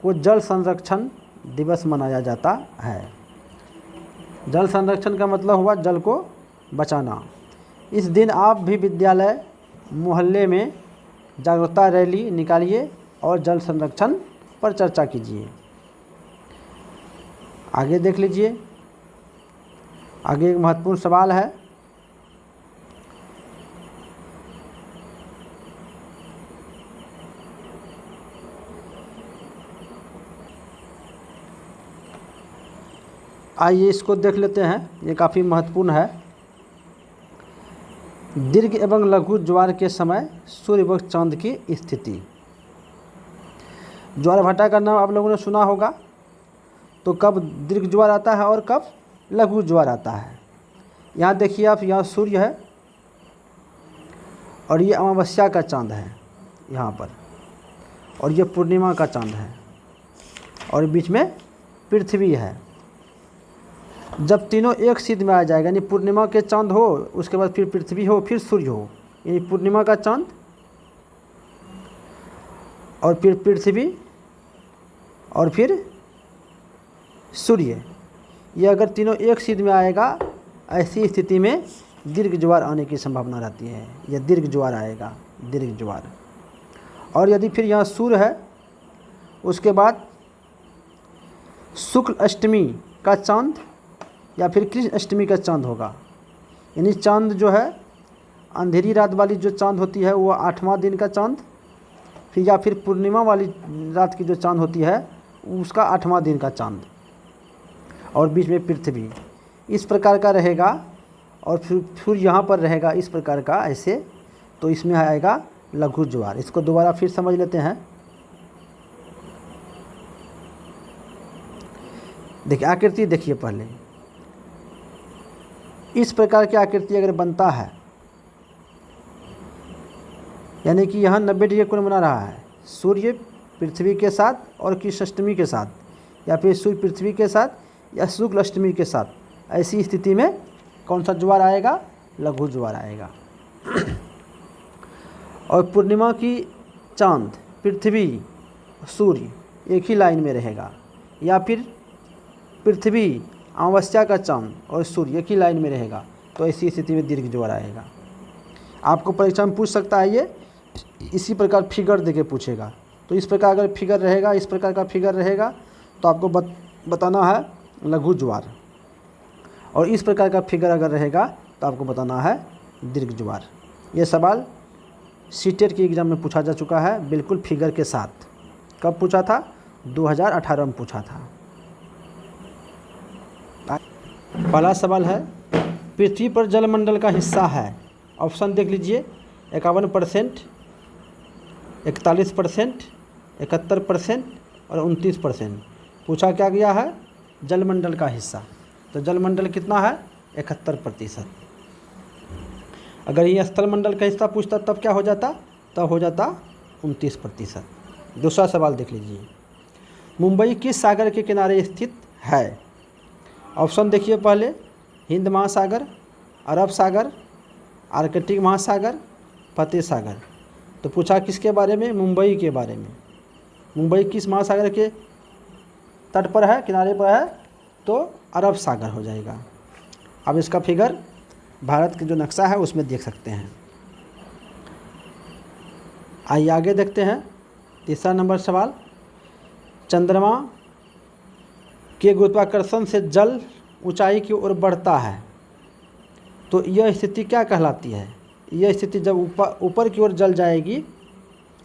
को जल संरक्षण दिवस मनाया जाता है। जल संरक्षण का मतलब हुआ जल को बचाना। इस दिन आप भी विद्यालय मोहल्ले में जागरूकता रैली निकालिए और जल संरक्षण पर चर्चा कीजिए। आगे देख लीजिए। आगे एक महत्वपूर्ण सवाल है, आइए इसको देख लेते हैं, ये काफ़ी महत्वपूर्ण है। दीर्घ एवं लघु ज्वार के समय सूर्य व चांद की स्थिति। ज्वार भाटा का नाम आप लोगों ने सुना होगा। तो कब दीर्घ ज्वार आता है और कब लघु ज्वार आता है? यहाँ देखिए आप, यहाँ सूर्य है और ये अमावस्या का चांद है यहाँ पर, और ये पूर्णिमा का चांद है, और बीच में पृथ्वी है। जब तीनों एक सिद्ध में आ जाएगा, यानी पूर्णिमा के चांद हो, उसके बाद फिर पृथ्वी हो, फिर सूर्य हो, यानी पूर्णिमा का चांद और फिर पृथ्वी और फिर सूर्य, ये अगर तीनों एक सिद्ध में आएगा, ऐसी स्थिति में दीर्घ ज्वार आने की संभावना रहती है। यह दीर्घ ज्वार आएगा, दीर्घ ज्वार। और यदि फिर यहाँ सूर्य है, उसके बाद शुक्ल अष्टमी का चांद या फिर कृष्ण अष्टमी का चांद होगा। यानी चांद जो है अंधेरी रात वाली जो चांद होती है वो 8वां दिन का चांद, फिर या फिर पूर्णिमा वाली रात की जो चांद होती है उसका 8वां दिन का चांद, और बीच में पृथ्वी इस प्रकार का रहेगा। और फिर यहाँ पर रहेगा इस प्रकार का ऐसे, तो इसमें आएगा लघु ज्वार। इसको दोबारा फिर समझ लेते हैं। देखिए आकृति देखिए पहले, इस प्रकार की आकृति अगर बनता है यानी कि यहाँ 90 डिग्री कोण बना रहा है, सूर्य पृथ्वी के साथ और कृष्ण अष्टमी के साथ, या फिर सूर्य पृथ्वी के साथ या शुक्ल अष्टमी के साथ, ऐसी स्थिति में कौन सा ज्वार आएगा? लघु ज्वार आएगा। और पूर्णिमा की चांद, पृथ्वी, सूर्य एक ही लाइन में रहेगा, या फिर पृथ्वी, अमावस्या का चांद और सूर्य एक ही लाइन में रहेगा, तो ऐसी स्थिति में दीर्घ ज्वार आएगा। आपको परीक्षा में पूछ सकता है ये, इसी प्रकार फिगर देके पूछेगा। तो इस प्रकार अगर फिगर रहेगा, इस प्रकार का फिगर रहेगा तो आपको बताना है लघु ज्वार, और इस प्रकार का फिगर अगर रहेगा तो आपको बताना है दीर्घ ज्वार। ये सवाल सीटेट के एग्ज़ाम में पूछा जा चुका है, बिल्कुल फिगर के साथ। कब पूछा था? 2018 में पूछा था। पहला सवाल है, पृथ्वी पर जलमंडल का हिस्सा है। ऑप्शन देख लीजिए, 51%, 41%, 71% और 29%। पूछा क्या गया है? जलमंडल का हिस्सा। तो जलमंडल कितना है? 71%। अगर ये स्थलमंडल का हिस्सा पूछता तब क्या हो जाता? तब हो जाता 29%। दूसरा सवाल देख लीजिए, मुंबई किस सागर के किनारे स्थित है? ऑप्शन देखिए पहले, हिंद महासागर, अरब सागर, आर्कटिक महासागर, फतेह सागर। तो पूछा किसके बारे में? मुंबई के बारे में। मुंबई किस महासागर के तट पर है, किनारे पर है? तो अरब सागर हो जाएगा। अब इसका फिगर भारत का जो नक्शा है उसमें देख सकते हैं। आइए आगे देखते हैं। तीसरा नंबर सवाल, चंद्रमा के गुरुत्वाकर्षण से जल ऊंचाई की ओर बढ़ता है, तो यह स्थिति क्या कहलाती है? यह स्थिति जब ऊपर की ओर जल जाएगी,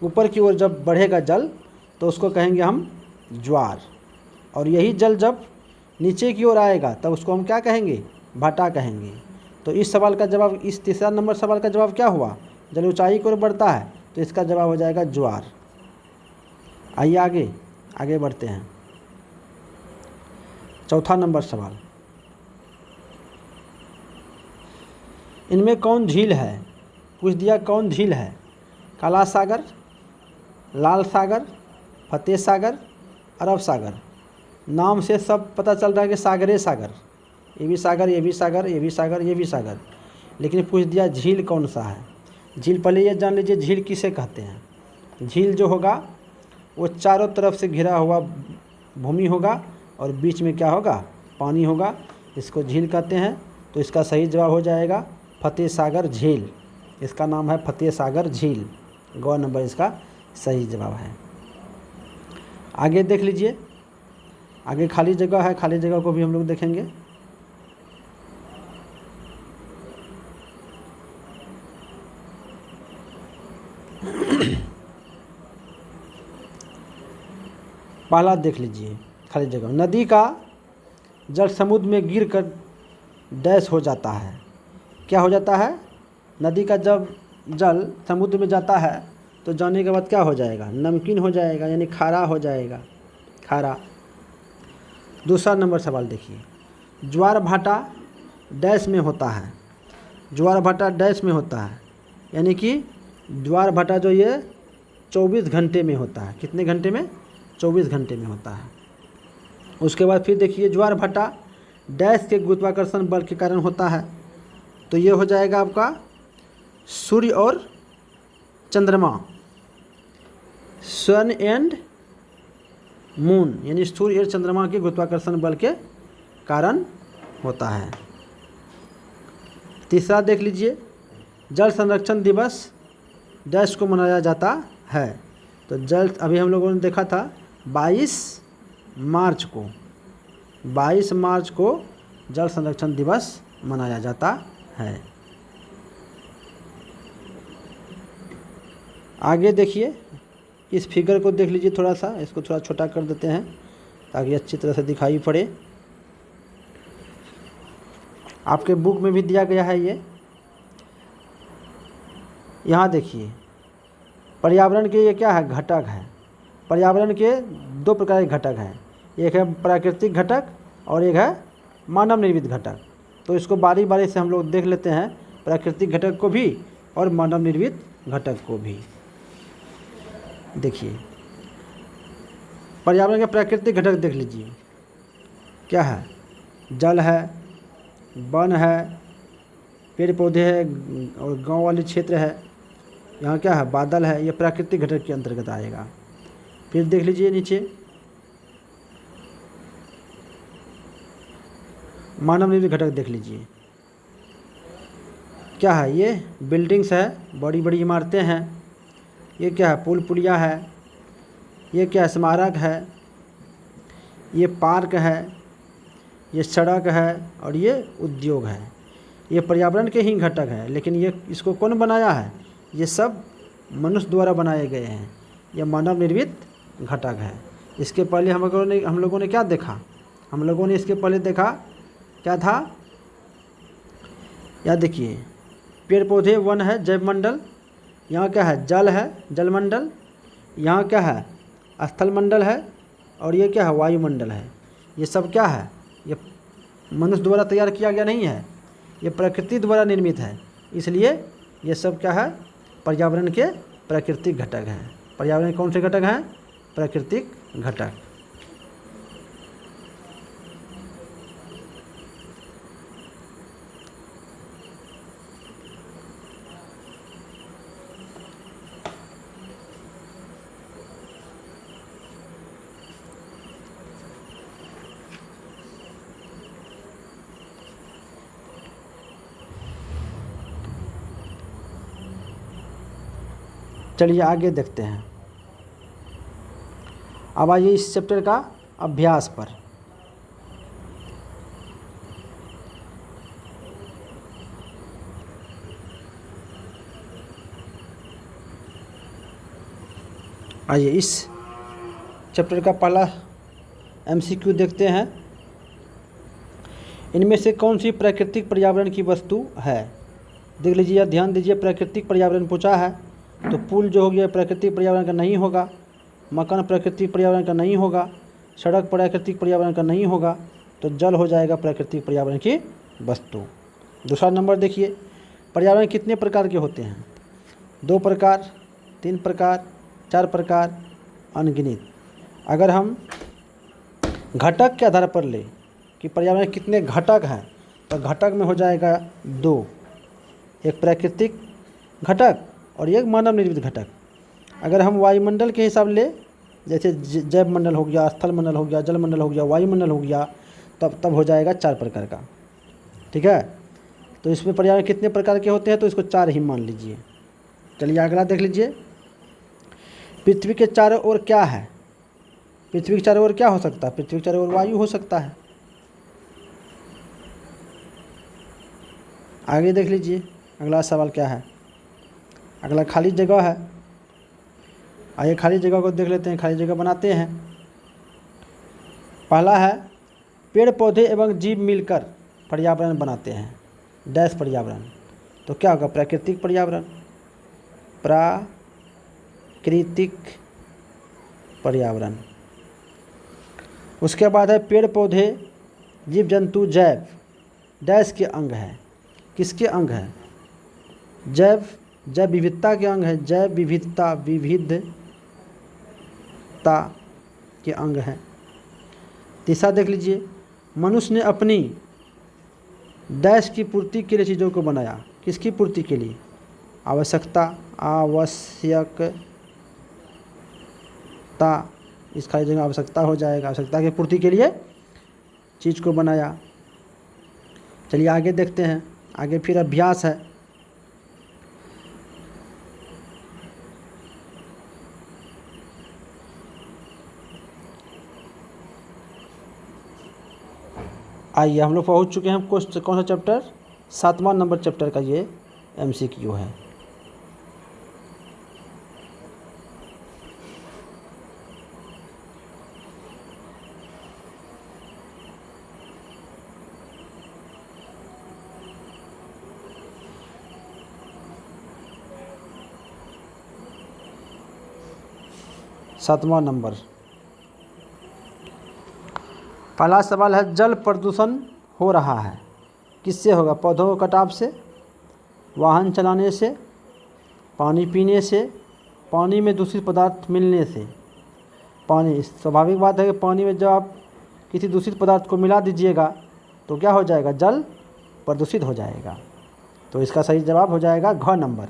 ऊपर की ओर जब बढ़ेगा जल, तो उसको कहेंगे हम ज्वार। और यही जल जब नीचे की ओर आएगा तब उसको हम क्या कहेंगे? भाटा कहेंगे। तो इस सवाल का जवाब, इस तीसरा नंबर सवाल का जवाब क्या हुआ? जल ऊंचाई की ओर बढ़ता है, तो इसका जवाब हो जाएगा ज्वार। आइए आगे बढ़ते हैं। चौथा नंबर सवाल, इनमें कौन झील है? पूछ दिया कौन झील है? काला सागर, लाल सागर, फतेह सागर, अरब सागर। नाम से सब पता चल रहा है कि सागरे सागर, ये भी सागर, ये भी सागर, ये भी सागर, ये भी सागर। लेकिन पूछ दिया झील कौन सा है? झील पहले ये जान लीजिए झील किसे कहते हैं। झील जो होगा वो चारों तरफ से घिरा हुआ भूमि होगा और बीच में क्या होगा? पानी होगा, इसको झील कहते हैं। तो इसका सही जवाब हो जाएगा फतेह सागर झील। इसका नाम है फतेह सागर झील। गौ नंबर इसका सही जवाब है। आगे देख लीजिए, आगे खाली जगह है, खाली जगह को भी हम लोग देखेंगे। पहला देख लीजिए खाली जगह, नदी का जल समुद्र में गिरकर डैश हो जाता है। क्या हो जाता है? नदी का जब जल समुद्र में जाता है तो जाने के बाद क्या हो जाएगा? नमकीन हो जाएगा, यानी खारा हो जाएगा, खारा। दूसरा नंबर सवाल देखिए, ज्वार भाटा डैश में होता है। ज्वार भाटा डैश में होता है, यानी कि ज्वार भाटा जो ये 24 घंटे में होता है। कितने घंटे में? 24 घंटे में होता है। उसके बाद फिर देखिए, ज्वार भाटा डैश के गुरुत्वाकर्षण बल के कारण होता है। तो ये हो जाएगा आपका सूर्य और चंद्रमा, सन एंड मून, यानी सूर्य और चंद्रमा के गुरुत्वाकर्षण बल के कारण होता है। तीसरा देख लीजिए, जल संरक्षण दिवस डैश को मनाया जाता है। तो जल, अभी हम लोगों ने देखा था 22 मार्च को, 22 मार्च को जल संरक्षण दिवस मनाया जाता है। आगे देखिए, इस फिगर को देख लीजिए थोड़ा सा, इसको थोड़ा छोटा कर देते हैं ताकि अच्छी तरह से दिखाई पड़े। आपके बुक में भी दिया गया है ये। यहाँ देखिए, पर्यावरण के ये क्या है, घटक है। पर्यावरण के 2 प्रकार के घटक हैं, एक है प्राकृतिक घटक और एक है मानव निर्मित घटक। तो इसको बारी बारी से हम लोग देख लेते हैं, प्राकृतिक घटक को भी और मानव निर्मित घटक को भी। देखिए, पर्यावरण के प्राकृतिक घटक देख लीजिए, क्या है, जल है, वन है, पेड़ पौधे है और गांव वाले क्षेत्र है। यहाँ क्या है, बादल है, ये प्राकृतिक घटक के अंतर्गत आएगा। फिर देख लीजिए नीचे, मानव निर्मित घटक देख लीजिए, क्या है, ये बिल्डिंग्स है, बड़ी बड़ी इमारतें हैं। ये क्या है, पुल पुलिया है। ये क्या है, स्मारक है। ये पार्क है, ये सड़क है और ये उद्योग है। ये पर्यावरण के ही घटक है, लेकिन ये इसको कौन बनाया है, ये सब मनुष्य द्वारा बनाए गए हैं। ये मानव निर्मित घटक है। इसके पहले हम लोगों ने क्या देखा, हम लोगों ने इसके पहले देखा क्या था, या देखिए, पेड़ पौधे, वन है, जैव मंडल। यहाँ क्या है, जल है, जलमंडल। यहाँ क्या है, स्थल मंडल है और ये क्या है, वायुमंडल है। ये सब क्या है, ये मनुष्य द्वारा तैयार किया गया नहीं है, ये प्रकृति द्वारा निर्मित है। इसलिए ये सब क्या है, पर्यावरण के प्राकृतिक घटक हैं। पर्यावरण के कौन से घटक हैं, प्राकृतिक घटक। चलिए आगे देखते हैं। अब आइए इस चैप्टर का अभ्यास पर। आइए इस चैप्टर का पहला MCQ देखते हैं। इनमें से कौन सी प्राकृतिक पर्यावरण की वस्तु है। देख लीजिए, ध्यान दीजिए, प्राकृतिक पर्यावरण पूछा है तो पुल जो हो गया प्राकृतिक पर्यावरण का नहीं होगा, मकान प्राकृतिक पर्यावरण का नहीं होगा, सड़क प्राकृतिक पर्यावरण का नहीं होगा, तो जल हो जाएगा प्राकृतिक पर्यावरण की वस्तु। दूसरा नंबर देखिए, पर्यावरण कितने प्रकार के होते हैं, 2 प्रकार, 3 प्रकार, 4 प्रकार, अनगिनत। अगर हम घटक के आधार पर ले कि पर्यावरण कितने घटक हैं, तो घटक में हो जाएगा 2, एक प्राकृतिक घटक और एक मानव निर्मित घटक। अगर हम वायुमंडल के हिसाब ले, जैसे जैव मंडल हो गया, स्थल मंडल हो गया, जल मंडल हो गया, वायुमंडल हो गया, तब हो जाएगा 4 प्रकार का। ठीक है, तो इसमें पर्यावरण कितने प्रकार के होते हैं, तो इसको 4 ही मान लीजिए। चलिए अगला देख लीजिए, पृथ्वी के चारों ओर क्या है। पृथ्वी के चारों ओर क्या हो सकता है, पृथ्वी के चारों ओर वायु हो सकता है। आगे देख लीजिए, अगला सवाल क्या है, अगला खाली जगह है। आइए खाली जगह को देख लेते हैं, खाली जगह बनाते हैं। पहला है, पेड़ पौधे एवं जीव मिलकर पर्यावरण बनाते हैं, डैश पर्यावरण। तो क्या होगा, प्राकृतिक पर्यावरण, प्राकृतिक पर्यावरण। उसके बाद है, पेड़ पौधे जीव जंतु जैव डैश के अंग है। किसके अंग है, जैव विविधता के अंग है, जैव विविधता के अंग हैं। तीसरा देख लीजिए, मनुष्य ने अपनी डैश की पूर्ति के लिए चीज़ों को बनाया। किसकी पूर्ति के लिए, आवश्यकता, इस खाली जगह आवश्यकता हो जाएगा, आवश्यकता की पूर्ति के लिए चीज़ को बनाया। चलिए आगे देखते हैं, आगे फिर अभ्यास है। आइए हम लोग पहुँच चुके हैं कौन सा चैप्टर, 7वां नंबर चैप्टर का ये MCQ है। सातवां नंबर, पहला सवाल है, जल प्रदूषण हो रहा है, किससे होगा? पौधों के कटाव से, वाहन चलाने से, पानी पीने से, पानी में दूषित पदार्थ मिलने से। पानी, स्वाभाविक बात है कि पानी में जब आप किसी दूषित पदार्थ को मिला दीजिएगा तो क्या हो जाएगा? जल प्रदूषित हो जाएगा। तो इसका सही जवाब हो जाएगा घ नंबर।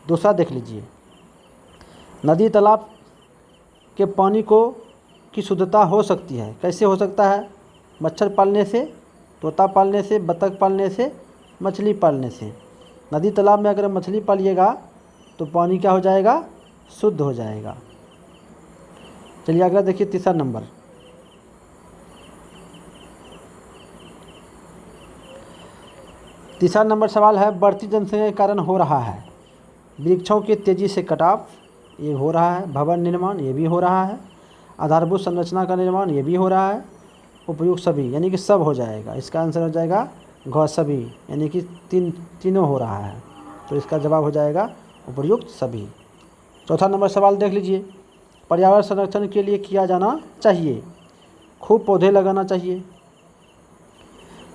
दूसरा देख लीजिए, नदी तालाब के पानी की शुद्धता हो सकती है, कैसे हो सकता है? मच्छर पालने से, तोता पालने से, बतख पालने से, मछली पालने से। नदी तालाब में अगर मछली पालिएगा तो पानी क्या हो जाएगा? शुद्ध हो जाएगा। चलिए अगला देखिए, तीसरा नंबर, तीसरा नंबर सवाल है, बढ़ती जनसंख्या के कारण हो रहा है। वृक्षों के तेज़ी से कटाव, ये हो रहा है। भवन निर्माण, ये भी हो रहा है। आधारभूत संरचना का निर्माण, ये भी हो रहा है। उपयुक्त सभी, यानी कि सब हो जाएगा। इसका आंसर हो जाएगा घ सभी, यानी कि तीनों हो रहा है। तो इसका जवाब हो जाएगा उपयुक्त सभी। चौथा नंबर सवाल देख लीजिए, पर्यावरण संरक्षण के लिए किया जाना चाहिए। खूब पौधे लगाना चाहिए।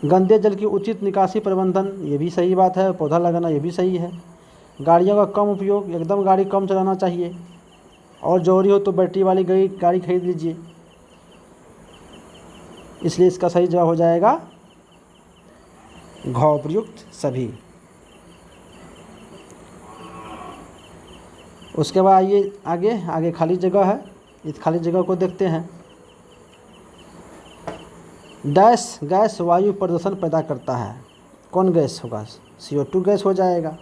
गंदे जल की उचित निकासी प्रबंधन, ये भी सही बात है। पौधा लगाना, ये भी सही है। गाड़ियों का कम उपयोग, एकदम गाड़ी कम चलाना चाहिए। और जरूरी हो तो बैटरी वाली गाड़ी खरीद लीजिए। इसलिए इसका सही जवाब हो जाएगा घ उपयुक्त सभी। उसके बाद आइए आगे खाली जगह है, इस खाली जगह को देखते हैं। डैश गैस वायु प्रदूषण पैदा करता है, कौन गैस होगा? CO2 गैस हो जाएगा,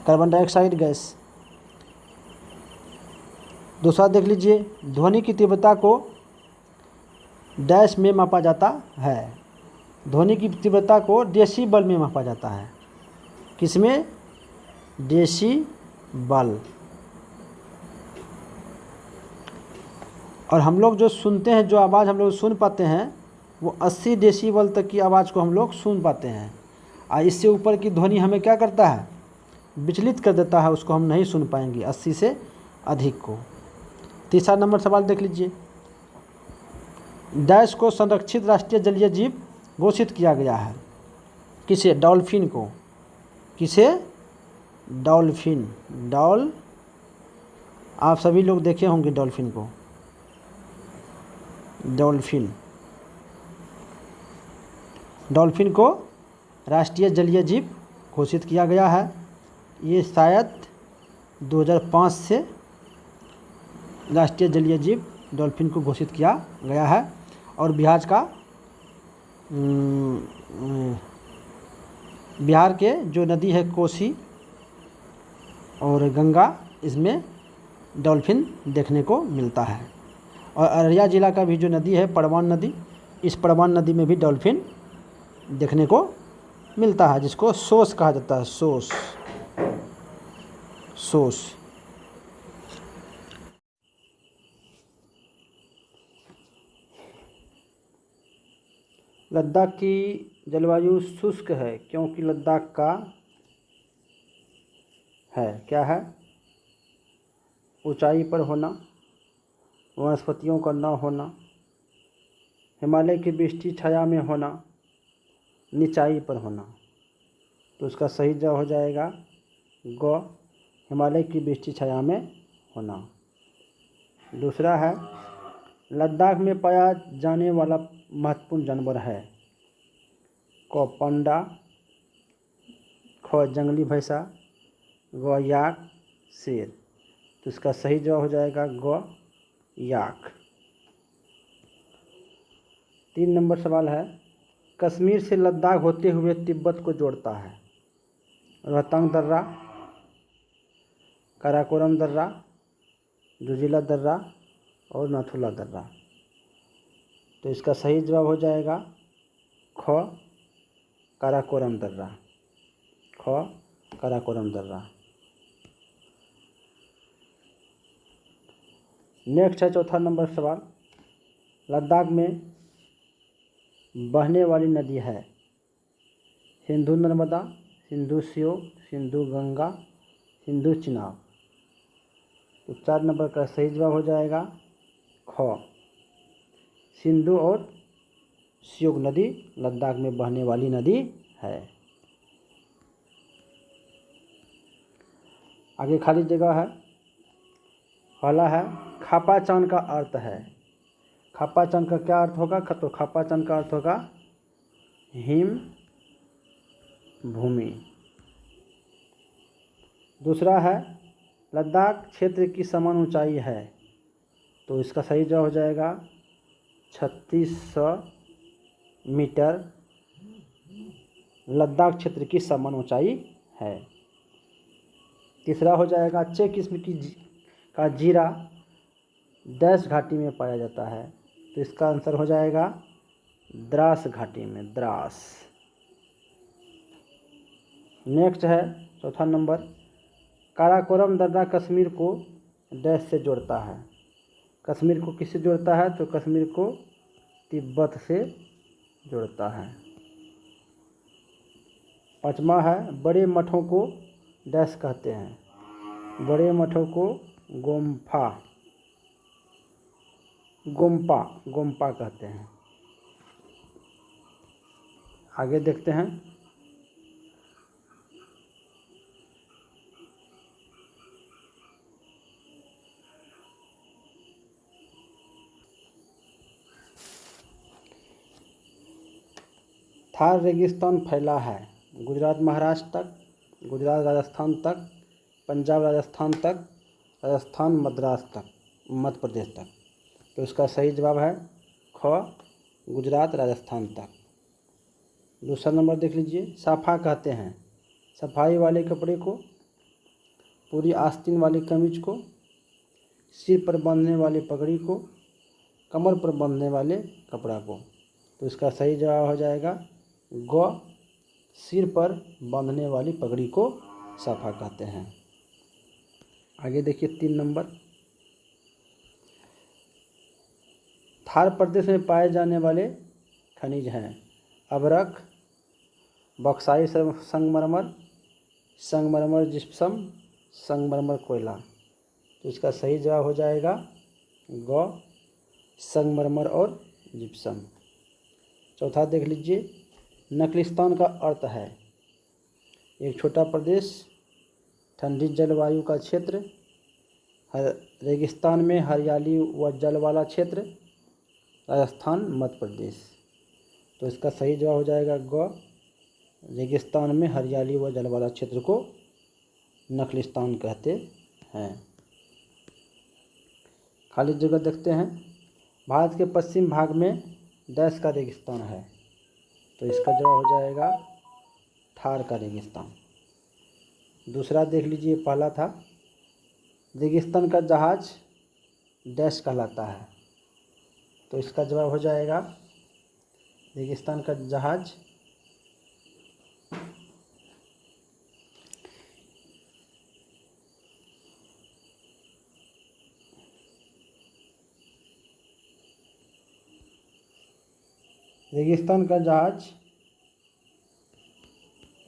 कार्बन डाइऑक्साइड गैस। दूसरा देख लीजिए, ध्वनि की तीव्रता को डैश में मापा जाता है। ध्वनि की तीव्रता को डेसीबल में मापा जाता है। किसमें? डेसीबल। और हम लोग जो सुनते हैं, जो आवाज़ हम लोग सुन पाते हैं, वो 80 डेसीबल तक की आवाज़ को हम लोग सुन पाते हैं। और इससे ऊपर की ध्वनि हमें क्या करता है? विचलित कर देता है, उसको हम नहीं सुन पाएंगे 80 से अधिक को। तीसरा नंबर सवाल देख लीजिए, डैश को संरक्षित राष्ट्रीय जलीय जीव घोषित किया गया है। किसे? डॉल्फिन को। किसे? डॉल्फिन। आप सभी लोग देखे होंगे डॉल्फिन को। डॉल्फिन को राष्ट्रीय जलीय जीव घोषित किया गया है। ये शायद 2005 से राष्ट्रीय जलीय जीव डॉल्फिन को घोषित किया गया है। और बिहार के जो नदी है कोसी और गंगा, इसमें डॉल्फिन देखने को मिलता है। और अररिया जिला का भी जो नदी है परमान नदी, इस परमान नदी में भी डॉल्फिन देखने को मिलता है, जिसको सोस कहा जाता है। सोस। लद्दाख की जलवायु शुष्क है, क्योंकि लद्दाख का है क्या है? ऊंचाई पर होना, वनस्पतियों का न होना, हिमालय की वृष्टि छाया में होना, निचाई पर होना। तो उसका सही जवाब हो जाएगा ग, हिमालय की वृष्टि छाया में होना। दूसरा है, लद्दाख में पाया जाने वाला महत्वपूर्ण जानवर है। क पांडा, ख जंगली भैंसा, ग याक, शेर। तो इसका सही जवाब हो जाएगा ग, याक। 3 नंबर सवाल है, कश्मीर से लद्दाख होते हुए तिब्बत को जोड़ता है। रोहतांग दर्रा, काराकोरम दर्रा, जोजिला दर्रा और नाथुला दर्रा। तो इसका सही जवाब हो जाएगा ख, काराकोरम दर्रा। ख, काराकोरम दर्रा। नेक्स्ट है चौथा नंबर सवाल, लद्दाख में बहने वाली नदी है सिंधु नर्मदा, सिंधु श्योक, सिंधु गंगा, सिंधु चिनाब। तो 4 नंबर का सही जवाब हो जाएगा ख, सिंधु और श्योक नदी लद्दाख में बहने वाली नदी है। आगे खाली जगह है। पहला है खापाचान का अर्थ है। खापाचान का क्या अर्थ होगा? तो खापाचान का अर्थ होगा हिम भूमि। दूसरा है लद्दाख क्षेत्र की समान ऊंचाई है। तो इसका सही जवाब हो जाएगा 3600 मीटर लद्दाख क्षेत्र की समान ऊंचाई है। तीसरा हो जाएगा अच्छे किस्म का जीरा डैश घाटी में पाया जाता है। तो इसका आंसर हो जाएगा द्रास घाटी में, द्रास। नेक्स्ट है चौथा नंबर, काराकोरम दर्रा कश्मीर को डैश से जोड़ता है। कश्मीर को किससे जोड़ता है? तो कश्मीर को तिब्बत से जोड़ता है। पांचवा है बड़े मठों को डैश कहते हैं। बड़े मठों को गोम्पा कहते हैं। आगे देखते हैं। थार रेगिस्तान फैला है गुजरात महाराष्ट्र तक, गुजरात राजस्थान तक, पंजाब राजस्थान तक, राजस्थान मद्रास तक, मध्य प्रदेश तक। तो इसका सही जवाब है ख, गुजरात राजस्थान तक। दूसरा नंबर देख लीजिए, साफा कहते हैं सफाई वाले कपड़े को, पूरी आस्तीन वाली कमीज को, सिर पर बांधने वाली पगड़ी को, कमर पर बांधने वाले कपड़ा को। तो इसका सही जवाब हो जाएगा ग, सिर पर बांधने वाली पगड़ी को साफा कहते हैं। आगे देखिए 3 नंबर, थार प्रदेश में पाए जाने वाले खनिज हैं अभ्रक, बक्साई संगमरमर, संगमरमर जिप्सम, संगमरमर कोयला। तो इसका सही जवाब हो जाएगा ग, संगमरमर और जिप्सम। चौथा देख लीजिए, नखलिस्तान का अर्थ है एक छोटा प्रदेश, ठंडी जलवायु का क्षेत्र, रेगिस्तान में हरियाली व जल वाला क्षेत्र, राजस्थान मध्य प्रदेश। तो इसका सही जवाब हो जाएगा ग, रेगिस्तान में हरियाली व जल वाला क्षेत्र को नखलिस्तान कहते हैं। खाली जगह देखते हैं। भारत के पश्चिम भाग में डैश का रेगिस्तान है। तो इसका जवाब हो जाएगा थार का रेगिस्तान। दूसरा देख लीजिए, पहला था रेगिस्तान का जहाज डैश कहलाता है। तो इसका जवाब हो जाएगा रेगिस्तान का जहाज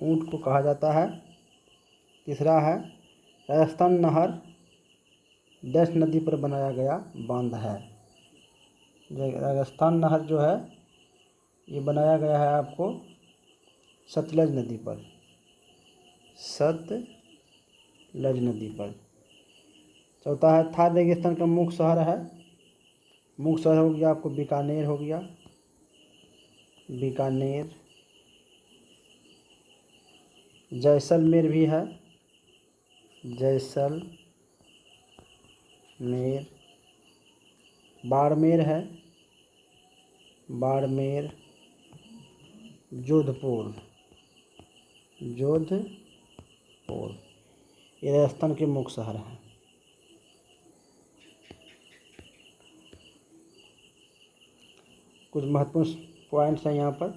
ऊंट को कहा जाता है। तीसरा है राजस्थान नहर डैश नदी पर बनाया गया बांध है। राजस्थान नहर जो है ये बनाया गया है आपको सतलज नदी पर, सतलज नदी पर। चौथा है थार रेगिस्तान का मुख्य शहर है। मुख्य शहर हो गया आपको बीकानेर हो गया, बीकानेर। जैसलमेर भी है, जैसलमेर। बाड़मेर है, बाड़मेर। जोधपुर, जोधपुर। ये राजस्थान के मुख्य शहर हैं। कुछ महत्वपूर्ण पॉइंट्स हैं यहाँ पर।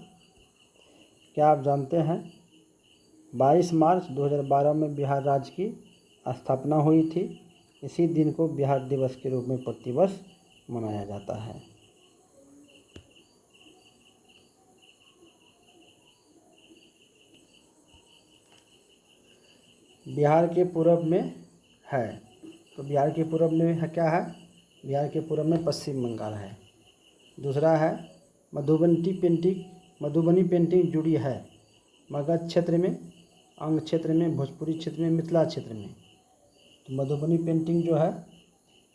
क्या आप जानते हैं 22 मार्च 2012 में बिहार राज्य की स्थापना हुई थी। इसी दिन को बिहार दिवस के रूप में प्रतिवर्ष मनाया जाता है। बिहार के पूर्व में है, तो बिहार के पूर्व में है क्या है, बिहार के पूर्व में पश्चिम बंगाल है। दूसरा है मधुबनी पेंटिंग जुड़ी है मगध क्षेत्र में, अंग क्षेत्र में, भोजपुरी क्षेत्र में, मिथिला क्षेत्र में। तो मधुबनी पेंटिंग जो है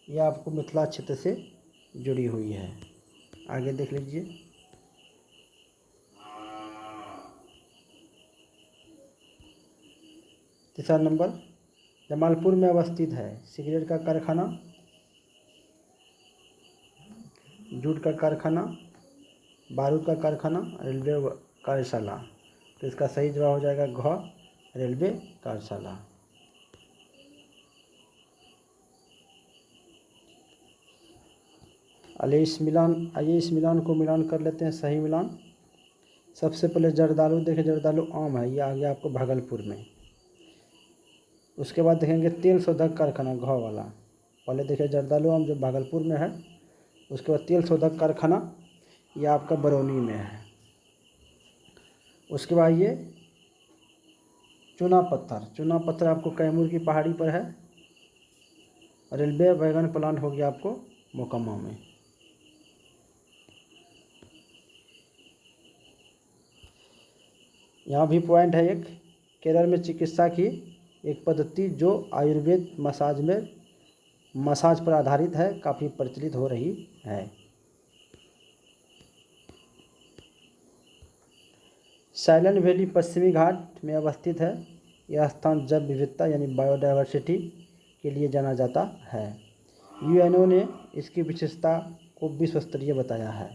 यह आपको मिथिला क्षेत्र से जुड़ी हुई है। आगे देख लीजिए। तीसरा नंबर, जमालपुर में अवस्थित है सिगरेट का कारखाना, जूट का कारखाना, बारूद का कारखाना, रेलवे कार्यशाला। तो इसका सही जवाब हो जाएगा घ, रेलवे कार्यशाला। आइए इस मिलान को मिलान कर लेते हैं, सही मिलान। सबसे पहले जर्दालू देखें, जर्दालू आम है, ये आ गया आपको भागलपुर में। उसके बाद देखेंगे तेल शोधक कारखाना, घ वाला। पहले देखिए जर्दालू आम जो भागलपुर में है, उसके बाद तेल शोधक कारखाना ये आपका बरौनी में है। उसके बाद ये चूना पत्थर आपको कैमूर की पहाड़ी पर है। रेलवे वैगन प्लांट हो गया आपको मोकामा में। यहाँ भी पॉइंट है एक, केरल में चिकित्सा की एक पद्धति जो आयुर्वेद मसाज पर आधारित है, काफ़ी प्रचलित हो रही है। साइलेंट वैली पश्चिमी घाट में अवस्थित है। यह स्थान जैव विविधता यानी बायोडायवर्सिटी के लिए जाना जाता है। यूएनओ ने इसकी विशेषता को विश्व स्तरीय बताया है।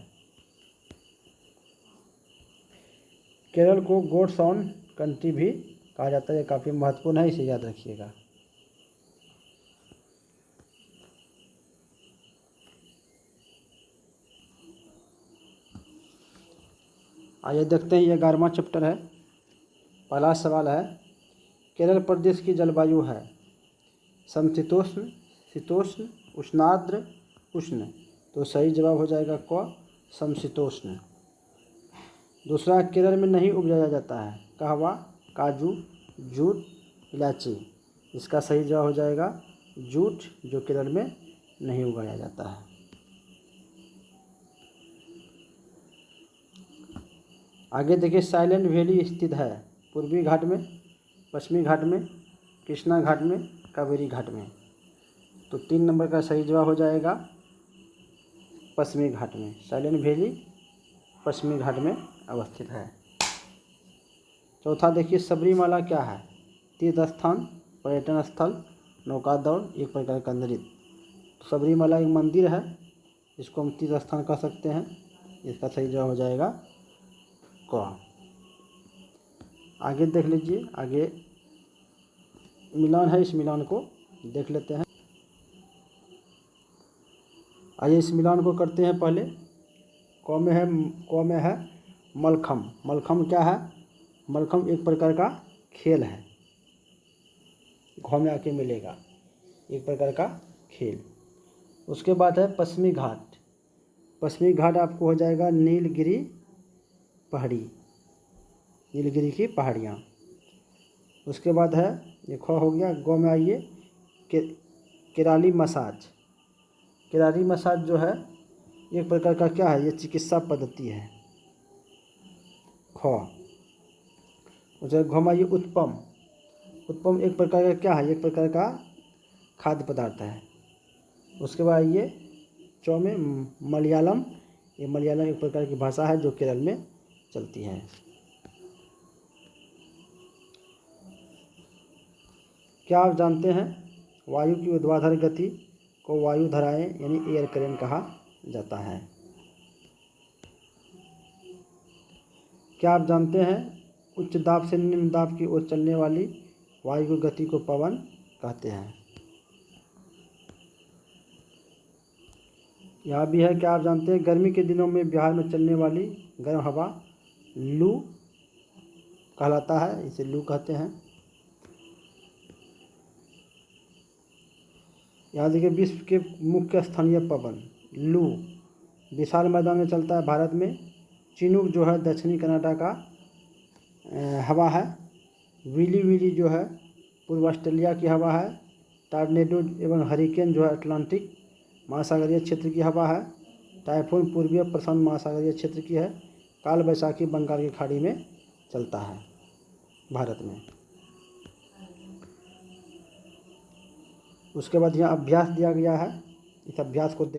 केरल को गोड्स ऑन कंट्री भी कहा जाता है, काफ़ी महत्वपूर्ण है, इसे याद रखिएगा। आइए देखते हैं, ये 11वां चैप्टर है। पहला सवाल है, केरल प्रदेश की जलवायु है समशीतोष्ण, शीतोष्ण, उष्णार्द्र, उष्ण। तो सही जवाब हो जाएगा क, समशीतोष्ण। दूसरा, केरल में नहीं उपजाया जाता है कहवा, काजू, जूट, इलायची। इसका सही जवाब हो जाएगा जूट, जो केरल में नहीं उगाया जाता है। आगे देखिए, साइलेंट वैली स्थित है पूर्वी घाट में, पश्चिमी घाट में, कृष्णा घाट में, कावेरी घाट में। तो 3 नंबर का सही जवाब हो जाएगा पश्चिमी घाट में। साइलेंट वैली पश्चिमी घाट में अवस्थित है। चौथा देखिए, सबरीमाला क्या है, तीर्थ स्थान, पर्यटन स्थल, नौका दौड़, एक प्रकार का नृत्य। तो सबरीमाला एक मंदिर है, इसको हम तीर्थ स्थान कह सकते हैं। इसका सही जवाब हो जाएगा क। आगे देख लीजिए, आगे मिलान है, इस मिलान को देख लेते हैं। आइए इस मिलान को करते हैं। पहले क में है मलखम। मलखम क्या है, मलखम एक प्रकार का खेल है, घ में आके मिलेगा, एक प्रकार का खेल। उसके बाद है पश्चिमी घाट। पश्चिमी घाट आपको हो जाएगा नीलगिरी पहाड़ी, नीलगिरी की पहाड़ियाँ। उसके बाद है, ये ख हो गया। ग में आइए केराली मसाज। केराली मसाज जो है एक प्रकार का क्या है, ये चिकित्सा पद्धति है, ख। उसे घ में आइए उत्पम। उत्पम एक प्रकार का क्या है, एक प्रकार का खाद्य पदार्थ है। उसके बाद आइए च में मलयालम। ये मलयालम एक प्रकार की भाषा है जो केरल में चलती है। क्या आप जानते हैं वायु की ऊर्ध्वाधर गति को वायु धाराएं यानी एयर करेंट कहा जाता है। क्या आप जानते हैं उच्च दाब से निम्न दाब की ओर चलने वाली वायु की गति को पवन कहते हैं। यहाँ भी है, क्या आप जानते हैं गर्मी के दिनों में बिहार में चलने वाली गर्म हवा लू कहलाता है, इसे लू कहते हैं। यहाँ देखिए विश्व के मुख्य स्थानीय पवन लू विशाल मैदान में चलता है भारत में। चिनूक जो है दक्षिणी कनाडा का हवा है। विली विली जो है पूर्व ऑस्ट्रेलिया की हवा है। टॉर्नेडो एवं हरिकेन जो है अटलांटिक महासागरीय क्षेत्र की हवा है। टाइफून पूर्वीय प्रशांत महासागरीय क्षेत्र की है। काल बैसाखी बंगाल की खाड़ी में चलता है भारत में। उसके बाद यहाँ अभ्यास दिया गया है, इस अभ्यास को